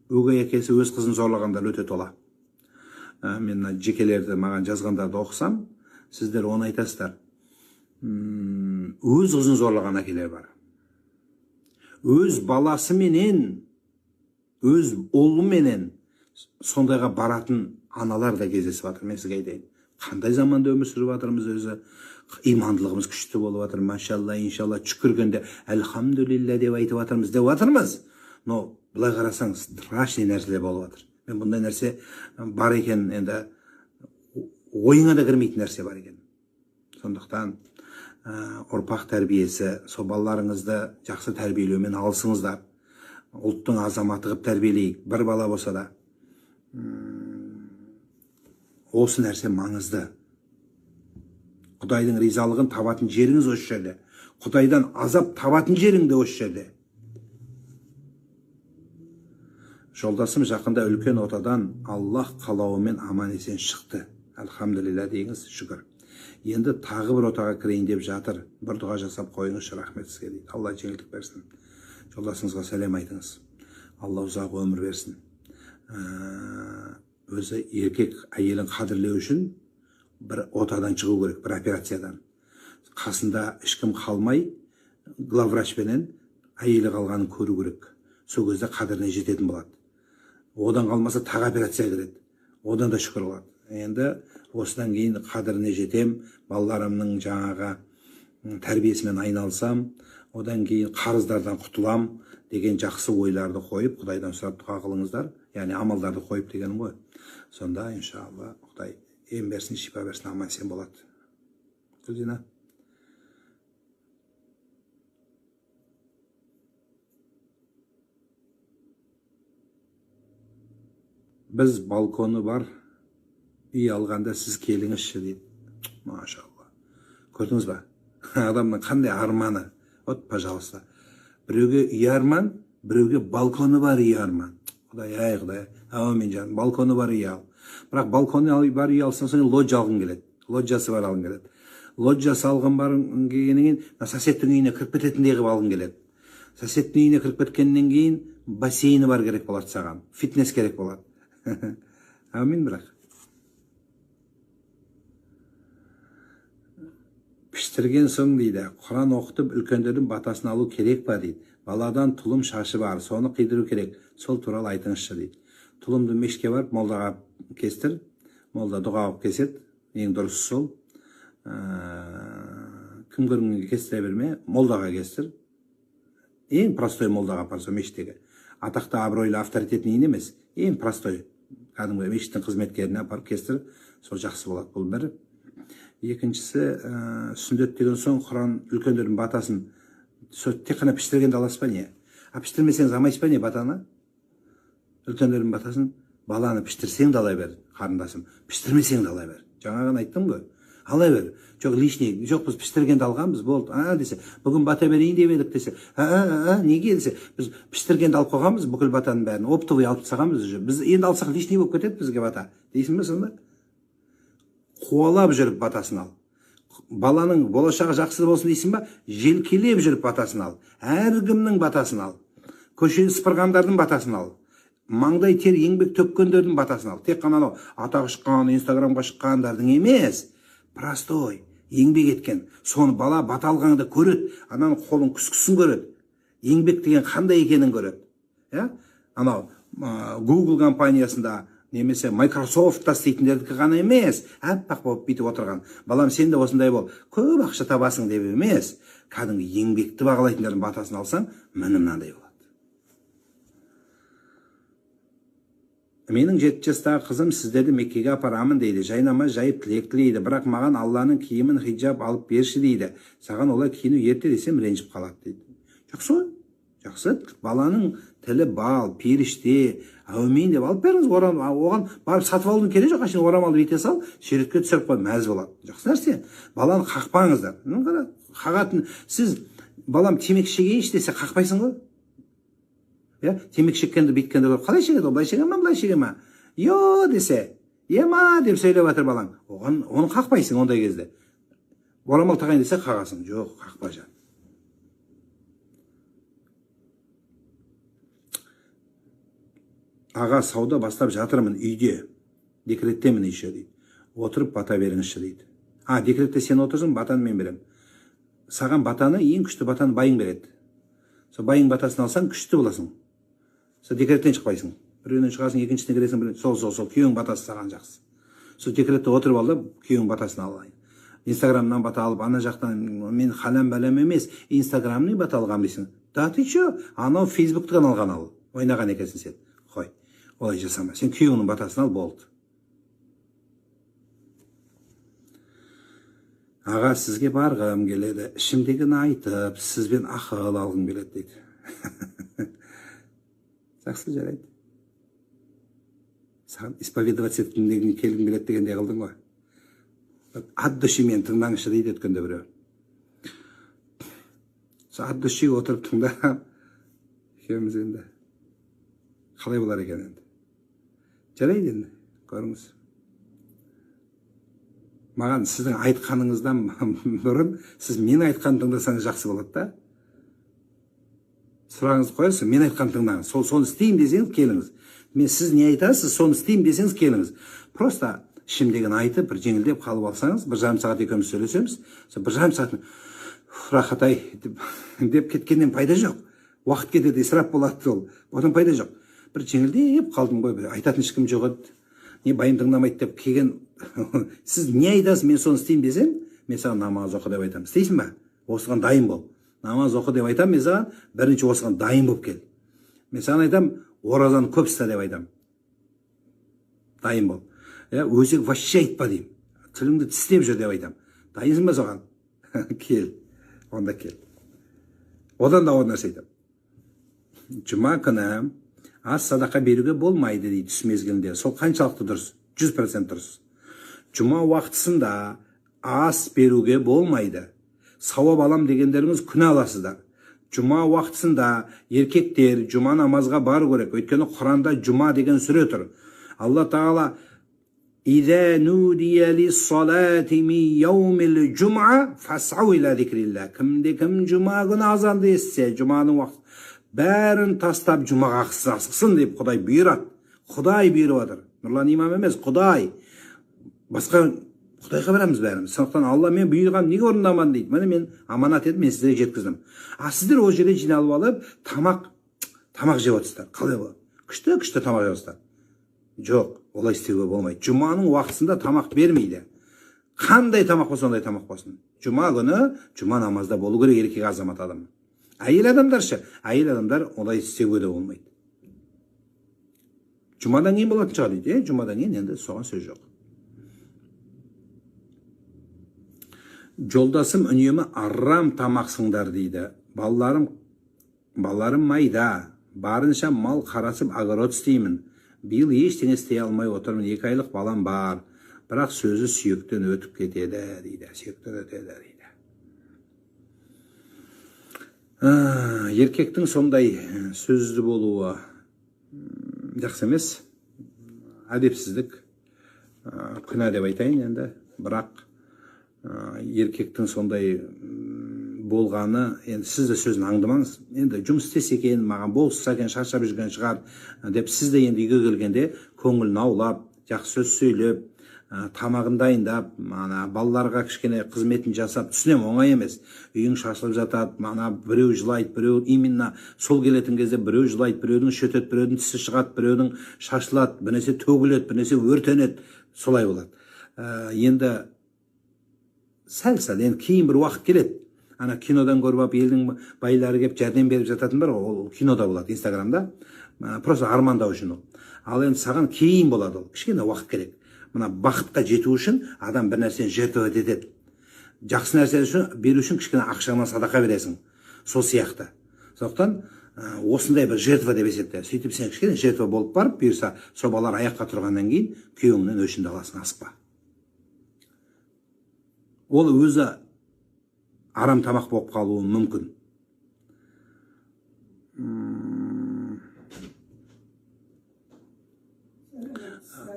өгей әкесі өз қызын зорлағандар өте тола. Мен жекелерді маған жазғандарды оқысам, сіздер оны айтасыздар. Өз қызын зорлаған әкелер бар. Өз баласы менен, өз ұлы менен сондайға баратын аналар да кездесіп жатыр. Мен сізге айтайын. Қандай заманда өмір сүріп жатырмыз өзі? Имандылығымыз күшті болып жатыр. Машалла, иншалла, түшкіргенде альхамдулилля деп айтып жатырмыз. Но былай қарасаңыз, страшный нәрселер болып жатыр. Мен бұндай нәрсе бар екен, енді ойыңа да кірмейтін нәрсе бар екен. Сондықтан ұрпақ тәрбиесі, сол балаларыңызды жақсы тәрбиелеумен алысыңыздар. Ұлттың азаматы қылып тәрбиелейік. Бір бала болса да. Осы нәрсе маңызды. Құдайдың ризалығын табатын жеріңіз осы жерде. Құдайдан азап табатын жерің де осы жерде. Жолдасым жақында үлкен отадан Аллах қалауымен аман есен шықты. Альхамдулилля дейіңіз, шүкір. Енді тағы бір отаға кірейін деп жатыр. Бір дұға жасап қойыңызшы, рахмет сізге дейді. Алла жеңілдік берсін. Жолдасыңызға сәлем айтыңыз. Алла ұзақ өмір берсін. Өзі еркек әйелін қадірлеу үшін бір отадан шығу керек, бір операциядан. Қасында ешкім қалмай, главврачпенен әйелі қалғанын көру керек. Сол кезде қадіріне жететін болады. Одан қалмаса тағы операция кіреді. Одан да шүкір болады. Енді осыдан кейін қадіріне жетем, балаларымның жаңағы тәрбиесімен айналсам, одан кейін қарыздардан құтылам деген жақсы ойларды қойып, Құдайдан сұрап дұға қылыңыздар. Яғни амалдарды қойып дегенім ғой. Сонда иншалла Құдай ем берсін, шипа берсін, аман сен болады. Күлдина. Біз балконы бар үй алғанда сіз келіңізші дейді. Машалла. Көрдіңіз ба? Адамның қандай арманы. Вот, пожалуйста. Біреуге үй арман, біреуге балконы бар үй арман. Құдай, Құдай. Әумин жаным, балконы бар үй ал. Бірақ балконы бар үй алсаң, соң лоджия алғың келеді. Лоджиясы бар алғың келеді. лоджия салган келгенден кийин соседтин үйүнө кирип кететиндей кылып алгың келет. Соседтин үйүнө кирип кеткенден кийин бассейни бар керек болот сага, фитнес керек болот. Амин бирок. Пиштирген соң дейді, Құран оқытып үлкендердің батасын алу керек па дейді. Баладан тұлым шашы бар, соны қидыру керек. Сол туралы айтыңызшы дейді. Тұлымды мешітке барып, молдаға кестір. Молда дұға оқып кесет. Ең дұрысы сол. Кім көрінгенге кестіре берме, молдаға кестір. Ең простой молдаға апарса мешіттегі. Атақты, абыройлы, авторитетный емес. Ең простой. Кәдімгі мешіттің қызметкеріне апарып кестір. Сол жақсы болады. Бұл бір. Екіншісі, сүндет деген соң Құран үлкендердің батасын тек қана піштіргенде аласыз ба не? Піштірмесеңіз алмайсыз ба не батаны? Үлкендердің батасын баланы піштірсең де алай бер, қарындасым. Піштірмесең де алай бер. Жаңағын айттым ғой. Алай бер. Жоқ лишний, жоқ біз піштіргенде алғанбыз, болды. Десе, бүгін бата берейін деп едік десе. Неге десе, біз піштіргенде алып қойғанбыз, бүкіл батаның бәрін оптовый алып тастағанбыз уже. Біз енді алсақ лишний болып кетеді бізге бата. Дейсің бе сонда? Қуалап жүріп батасын ал. Баланың болашағы жақсы болсын дейсің ба? Желкелеп жүріп батасын ал. Әркімнің батасын ал. Көшені сыпырғандардың батасын ал. Маңдай тер еңбек төккендердің батасын ал. Тек қана атағы шыққан, инстаграмға шыққандардың емес. Простой, еңбек еткен. Соны бала бата алғанды көреді. Ананың қолын күскісін көреді. Еңбек деген қандай екенін көреді. Анау Google компаниясында немесе Microsoft-та істейтіндердікі ғана емес, әппақ болып бүйтіп отырған. Балам, сен де осындай бол, көп ақша табасың деп емес, кәдімгі еңбекті бағалайтындардың батасын алсаң, міне мынандай болады. Менің 7 жастағы қызым сіздерді Меккеге апарамын дейді, жайнама жайып тілек тілейді, бірақ маған Алланың киімін хиджаб алып берші дейді. Саған олай киіну ерте десем ренжіп қалады дейді. Жақсы, жақсы, баланың тілі бал, періште, әумин деп алып беріңіз, оған барып сатып алудың керек жоқ, ашын орамалды бүйте сал, шеретке түсіріп қой, мәз болады. Жақсы нәрсе. Баланы қақпаңыздар. Қағатын, сіз балам темекі шегейінші десе қақпайсың ғой. Темекі шеккенді бүйткенді көріп, қалай шегеді, былай шеге ма, былай шеге ма? Йо десе, ема деп сөйлеп жатыр балаң. Оны қақпайсың ондай кезде. Орамал тағайын десе қағасың. Жоқ, қақпа жан. Аға, сауда бастап жатырмын үйде. Декреттемін еще дейді. Отырып бата беріңізші дейді. Декретте сен отырсың, батаны мен берем. Саған батаны, ең күшті батаны байың береді. Сол байың батасын алсаң, күшті боласың. Сол декреттен шықпайсың. Біреуінен шығасың, екіншісіне кіресің, сол күйеуің батасы саған жақсы. Сол декретте отырып алды, күйеуің батасын алайын. Инстаграмнан бата алып, ана жақтан мен халам бәлем емес, инстаграмный бата алған дейсің. Да ты че? Анау фейсбуктан алған ал. Ойнаған екенсің сен. Қой. Олай жасама. Сен күйеуіңнің батасын ал, болды. Аға, сізге барғым келеді. Ішімдегіні айтып, сізбен ақыл алғым келеді дейді. Жақсы, жарайды. Саған исповедовать еткендегіне келгім келеді дегенде қылдың ғой. Ат дұшымен тыңдаңызшы дейді өткенде біреу. Сол ат дұшыға отырып тыңдап, екеуміз енді қалай болар екен енді. Жарайды енді, көріңіз. Маған сіздің айтқаныңыздан бұрын, сіз мен айтқанын тыңдасаңыз жақсы болады да. Сұрағыңызды қоясыз, мен айтқанын тыңдаңыз. Соны істеймін десеңіз, келіңіз. Сіз не айтасыз, соны істеймін десеңіз, келіңіз. Просто ішімдегін айтып, бір жеңілдеп қалып алсаңыз, 1,5 сағат екеуміз сөйлесеміз, 1,5 сағат рахат-ай деп кеткеннен пайда жоқ. Уақыт кетеді, исрап болады ол. Одан пайда жоқ. Бір жеңілдеп қалдым ғой, айтатын ешкім жоқ еді. Не байым тыңдамайды деп келген. Сіз не айтасыз, мен соны істеймін десем, мен саған намаз оқы деп айтамын. Істейсің ба? Осыған дайын бол. Намаз оқы деп айтамын, мен саған бірінші осыған дайын болып кел. Мен саған айтамын, оразаны көп ұста деп айтамын. Дайын бол. Өзек вообще айтпа деймін. Тіліңді тістеп жүр деп айтамын. Дайынсың ба соған? Кел. Онда кел. Одан да ол нәрсе айтамын. Жұма күні аз садақа беруге болмайды дейді түс мезгілінде. Сол қаншалықты дұрыс? 100% дұрыс. Жұма уақытысында ас беруге болмайды. Сауап алам дегендеріңіз күнә аласыздар. Жұма уақытысында еркектер жұма намазға бару керек. Өйткені Құранда жұма деген сүре тұр. Алла Тағала İza nudiya lis-salati min yawmil cum'a fas'au ila zikrillah. Kim cuma günü azanды естсе, cuma'nın vaqti bärin tastab cumaga asıqsın dep Xuday buyurat. Xuday buyurup atır. Nurlan imam emes, Xuday. Başka Xudayga beramiz bärimiz. Sonuçtan Allah men buyurgan nege orundaman deydi. Mana men amanat etdim, men sizlere jetkizdim. Sizler o jere jinalıp alıp tamak jеп atysыздар. Kalay bu? Kışta tamak jеп atysыздар. Жоқ, олай істеуге болмайды. Жұманың уақытысында тамақ бермейді. Қандай тамақ болса ондай тамақ болсын. Жұма күні жұма намазда болу керек еркек азамат адам. Әйел адамдаршы, әйел адамдар олай істеуге де болмайды. Жұмадан кейін болатын шығар дейді. Жұмадан кейін енді соған сөз жоқ. Жолдасым үнемі арам тамақсыңдар дейді. Балаларым майда, барынша мал қарасып огород істеймін. Биыл ештеңе істей алмай отырмын. 2 айлық балам бар. Бірақ сөзі сүйектен өтіп кетеді дейді. Сүйектен өтеді дейді. Еркектің сондай сөзді болуы жақсы емес. Әдепсіздік. Күнә деп айтайын енді. Бірақ еркектің сондай болғаны, енді сіз де сөзін аңдымаңыз. Енді жұмыс істесе екен, маған болса екен, шаршап жүрген шығар деп сіз де енді үйге келгенде көңілін аулап, жақсы сөз сөйлеп, тамағын дайындап, балаларға кішкене қызметін жасап, түсінем, оңай емес. Үйің шашылып жатады, біреу жылайды, біреу именно сол келетін кезде біреу жылайды, біреудің шөтеді, біреудің тісі шығады, біреудің шашылады, бірнәрсе төгіледі, бірнәрсе өртенеді, солай болады. Енді сәл, енді кейін бір уақыт келеді. Кинодан көріп алып, елдің байлары кеп жәрдем беріп жататын бар, ол кинода болады, Инстаграмда. Просто армандау үшін ол. Ал енді саған кейін болады ол. Кішкене уақыт керек. Мына бақытқа жету үшін адам бір нәрсені жертвовать етеді. Жақсы нәрсе үшін беру үшін кішкене ақшаңнан садақа бересің. Сол сияқты. Сондықтан осындай бір жертва деп есепте. Сөйтіп сен кішкене жертва болып барып, бұйырса, сол балалар аяққа тұрғаннан кейін күйеуіңнен өшінді аласың, асықпа. Ол өзі арам тамақ болып қалуы мүмкін.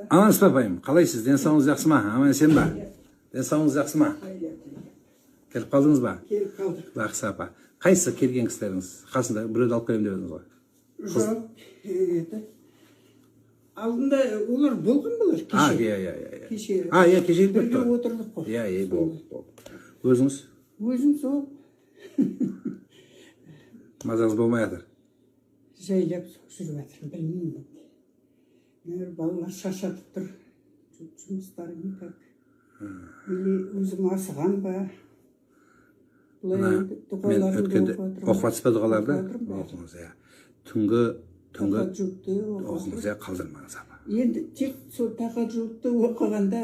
Амансыз ба, апайым? Қалайсыз? Денсаулығыңыз жақсы ма? Аман есен ба? Денсаулығыңыз жақсы ма? Келіп қалдыңыз ба? Келіп қалдық. Жақсы, апа. Қайсы келген кісілеріңіз? Қасында біреуді алып келем деп едіңіз ғой? Жоқ. Алдында олар болған болар кеше. Кеше келіп тұрды. Бірге отырдық қой. Болды. Өзіңіз? Өзім сол. Мазаңыз болмай жатыр? Жайлап жүріп жатырмын, білмеймін. Балалар шаршатып тұр. Жұмыстары никак. Или өзім асыған ба? Мен өткенде оқып жатсыз ба дұғаларды? Оқыңыз, иә. Түнгі оқыңыз, иә, қалдырмаңыз, апа. Енді тек сол тахаджудты оқығанда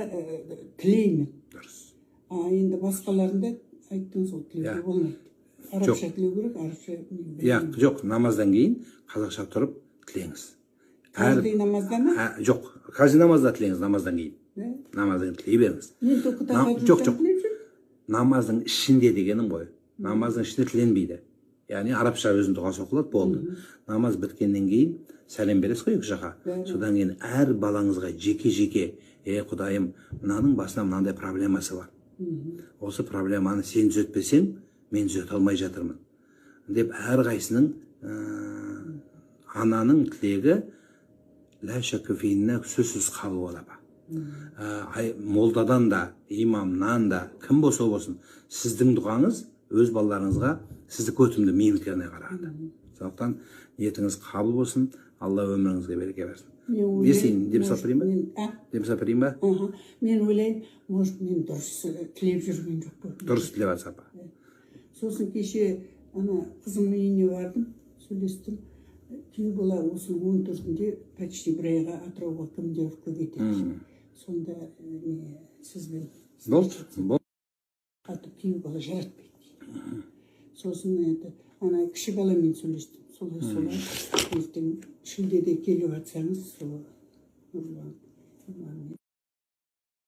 тілеймін. Дұрыс. Енді басқаларында айттыңыз ол тілеуге болмайды. Арабша тілеу керек, арабша... Жоқ, намаздан кейін қазақша тұрып тілеңіз. Каждый намазда ма? Жоқ, каждый намазда тілеңіз, намаздан кейін. Намаздан тілей беріңіз. Мен тоқы тахаджудтан тілеп жүрмін. Намаздың ішінде дегенім ғой. Намаздың ішінде тіленбейді. Яғни арабша өзінің дұғасы оқылады, болды. Намаз біткеннен кейін сәлем бересіз ғой екі жаққа. Содан кейін әр балаңызға жеке-жеке, Құдайым, мынаның басына мынандай проблемасы бар. Осы проблеманы сен түзетпесең, мен түзете алмай жатырмын деп әрқайсының ананың тілегі лә шәкка фиһинна сөзсіз қабыл болады. Молдадан да, имамнан да, кім болса болсын, сіздің дұғаңыз өз балаларыңызға сізді өтімді мейірлене қарады. Сондықтан ниетіңіз қабыл болсын, Алла өміріңізге береке берсін. Десейін, деп сапырайын ба? Мен ойлайын, может, мен дұрыс тілеп жүрген жоқ. Дұрыс тілеп жатсыз, апа. Сосын кеше қызымның үйіне бардым, сөйлестім. Күйеу бала осының 14-інде почти бір айға Атырауға командировка кетеді. Сонда сізбен қатып күйеу бала жаратпайды. Сосын кіші баламен сөйлестім. Солай ертең шілдеде келіп жатсаңыз,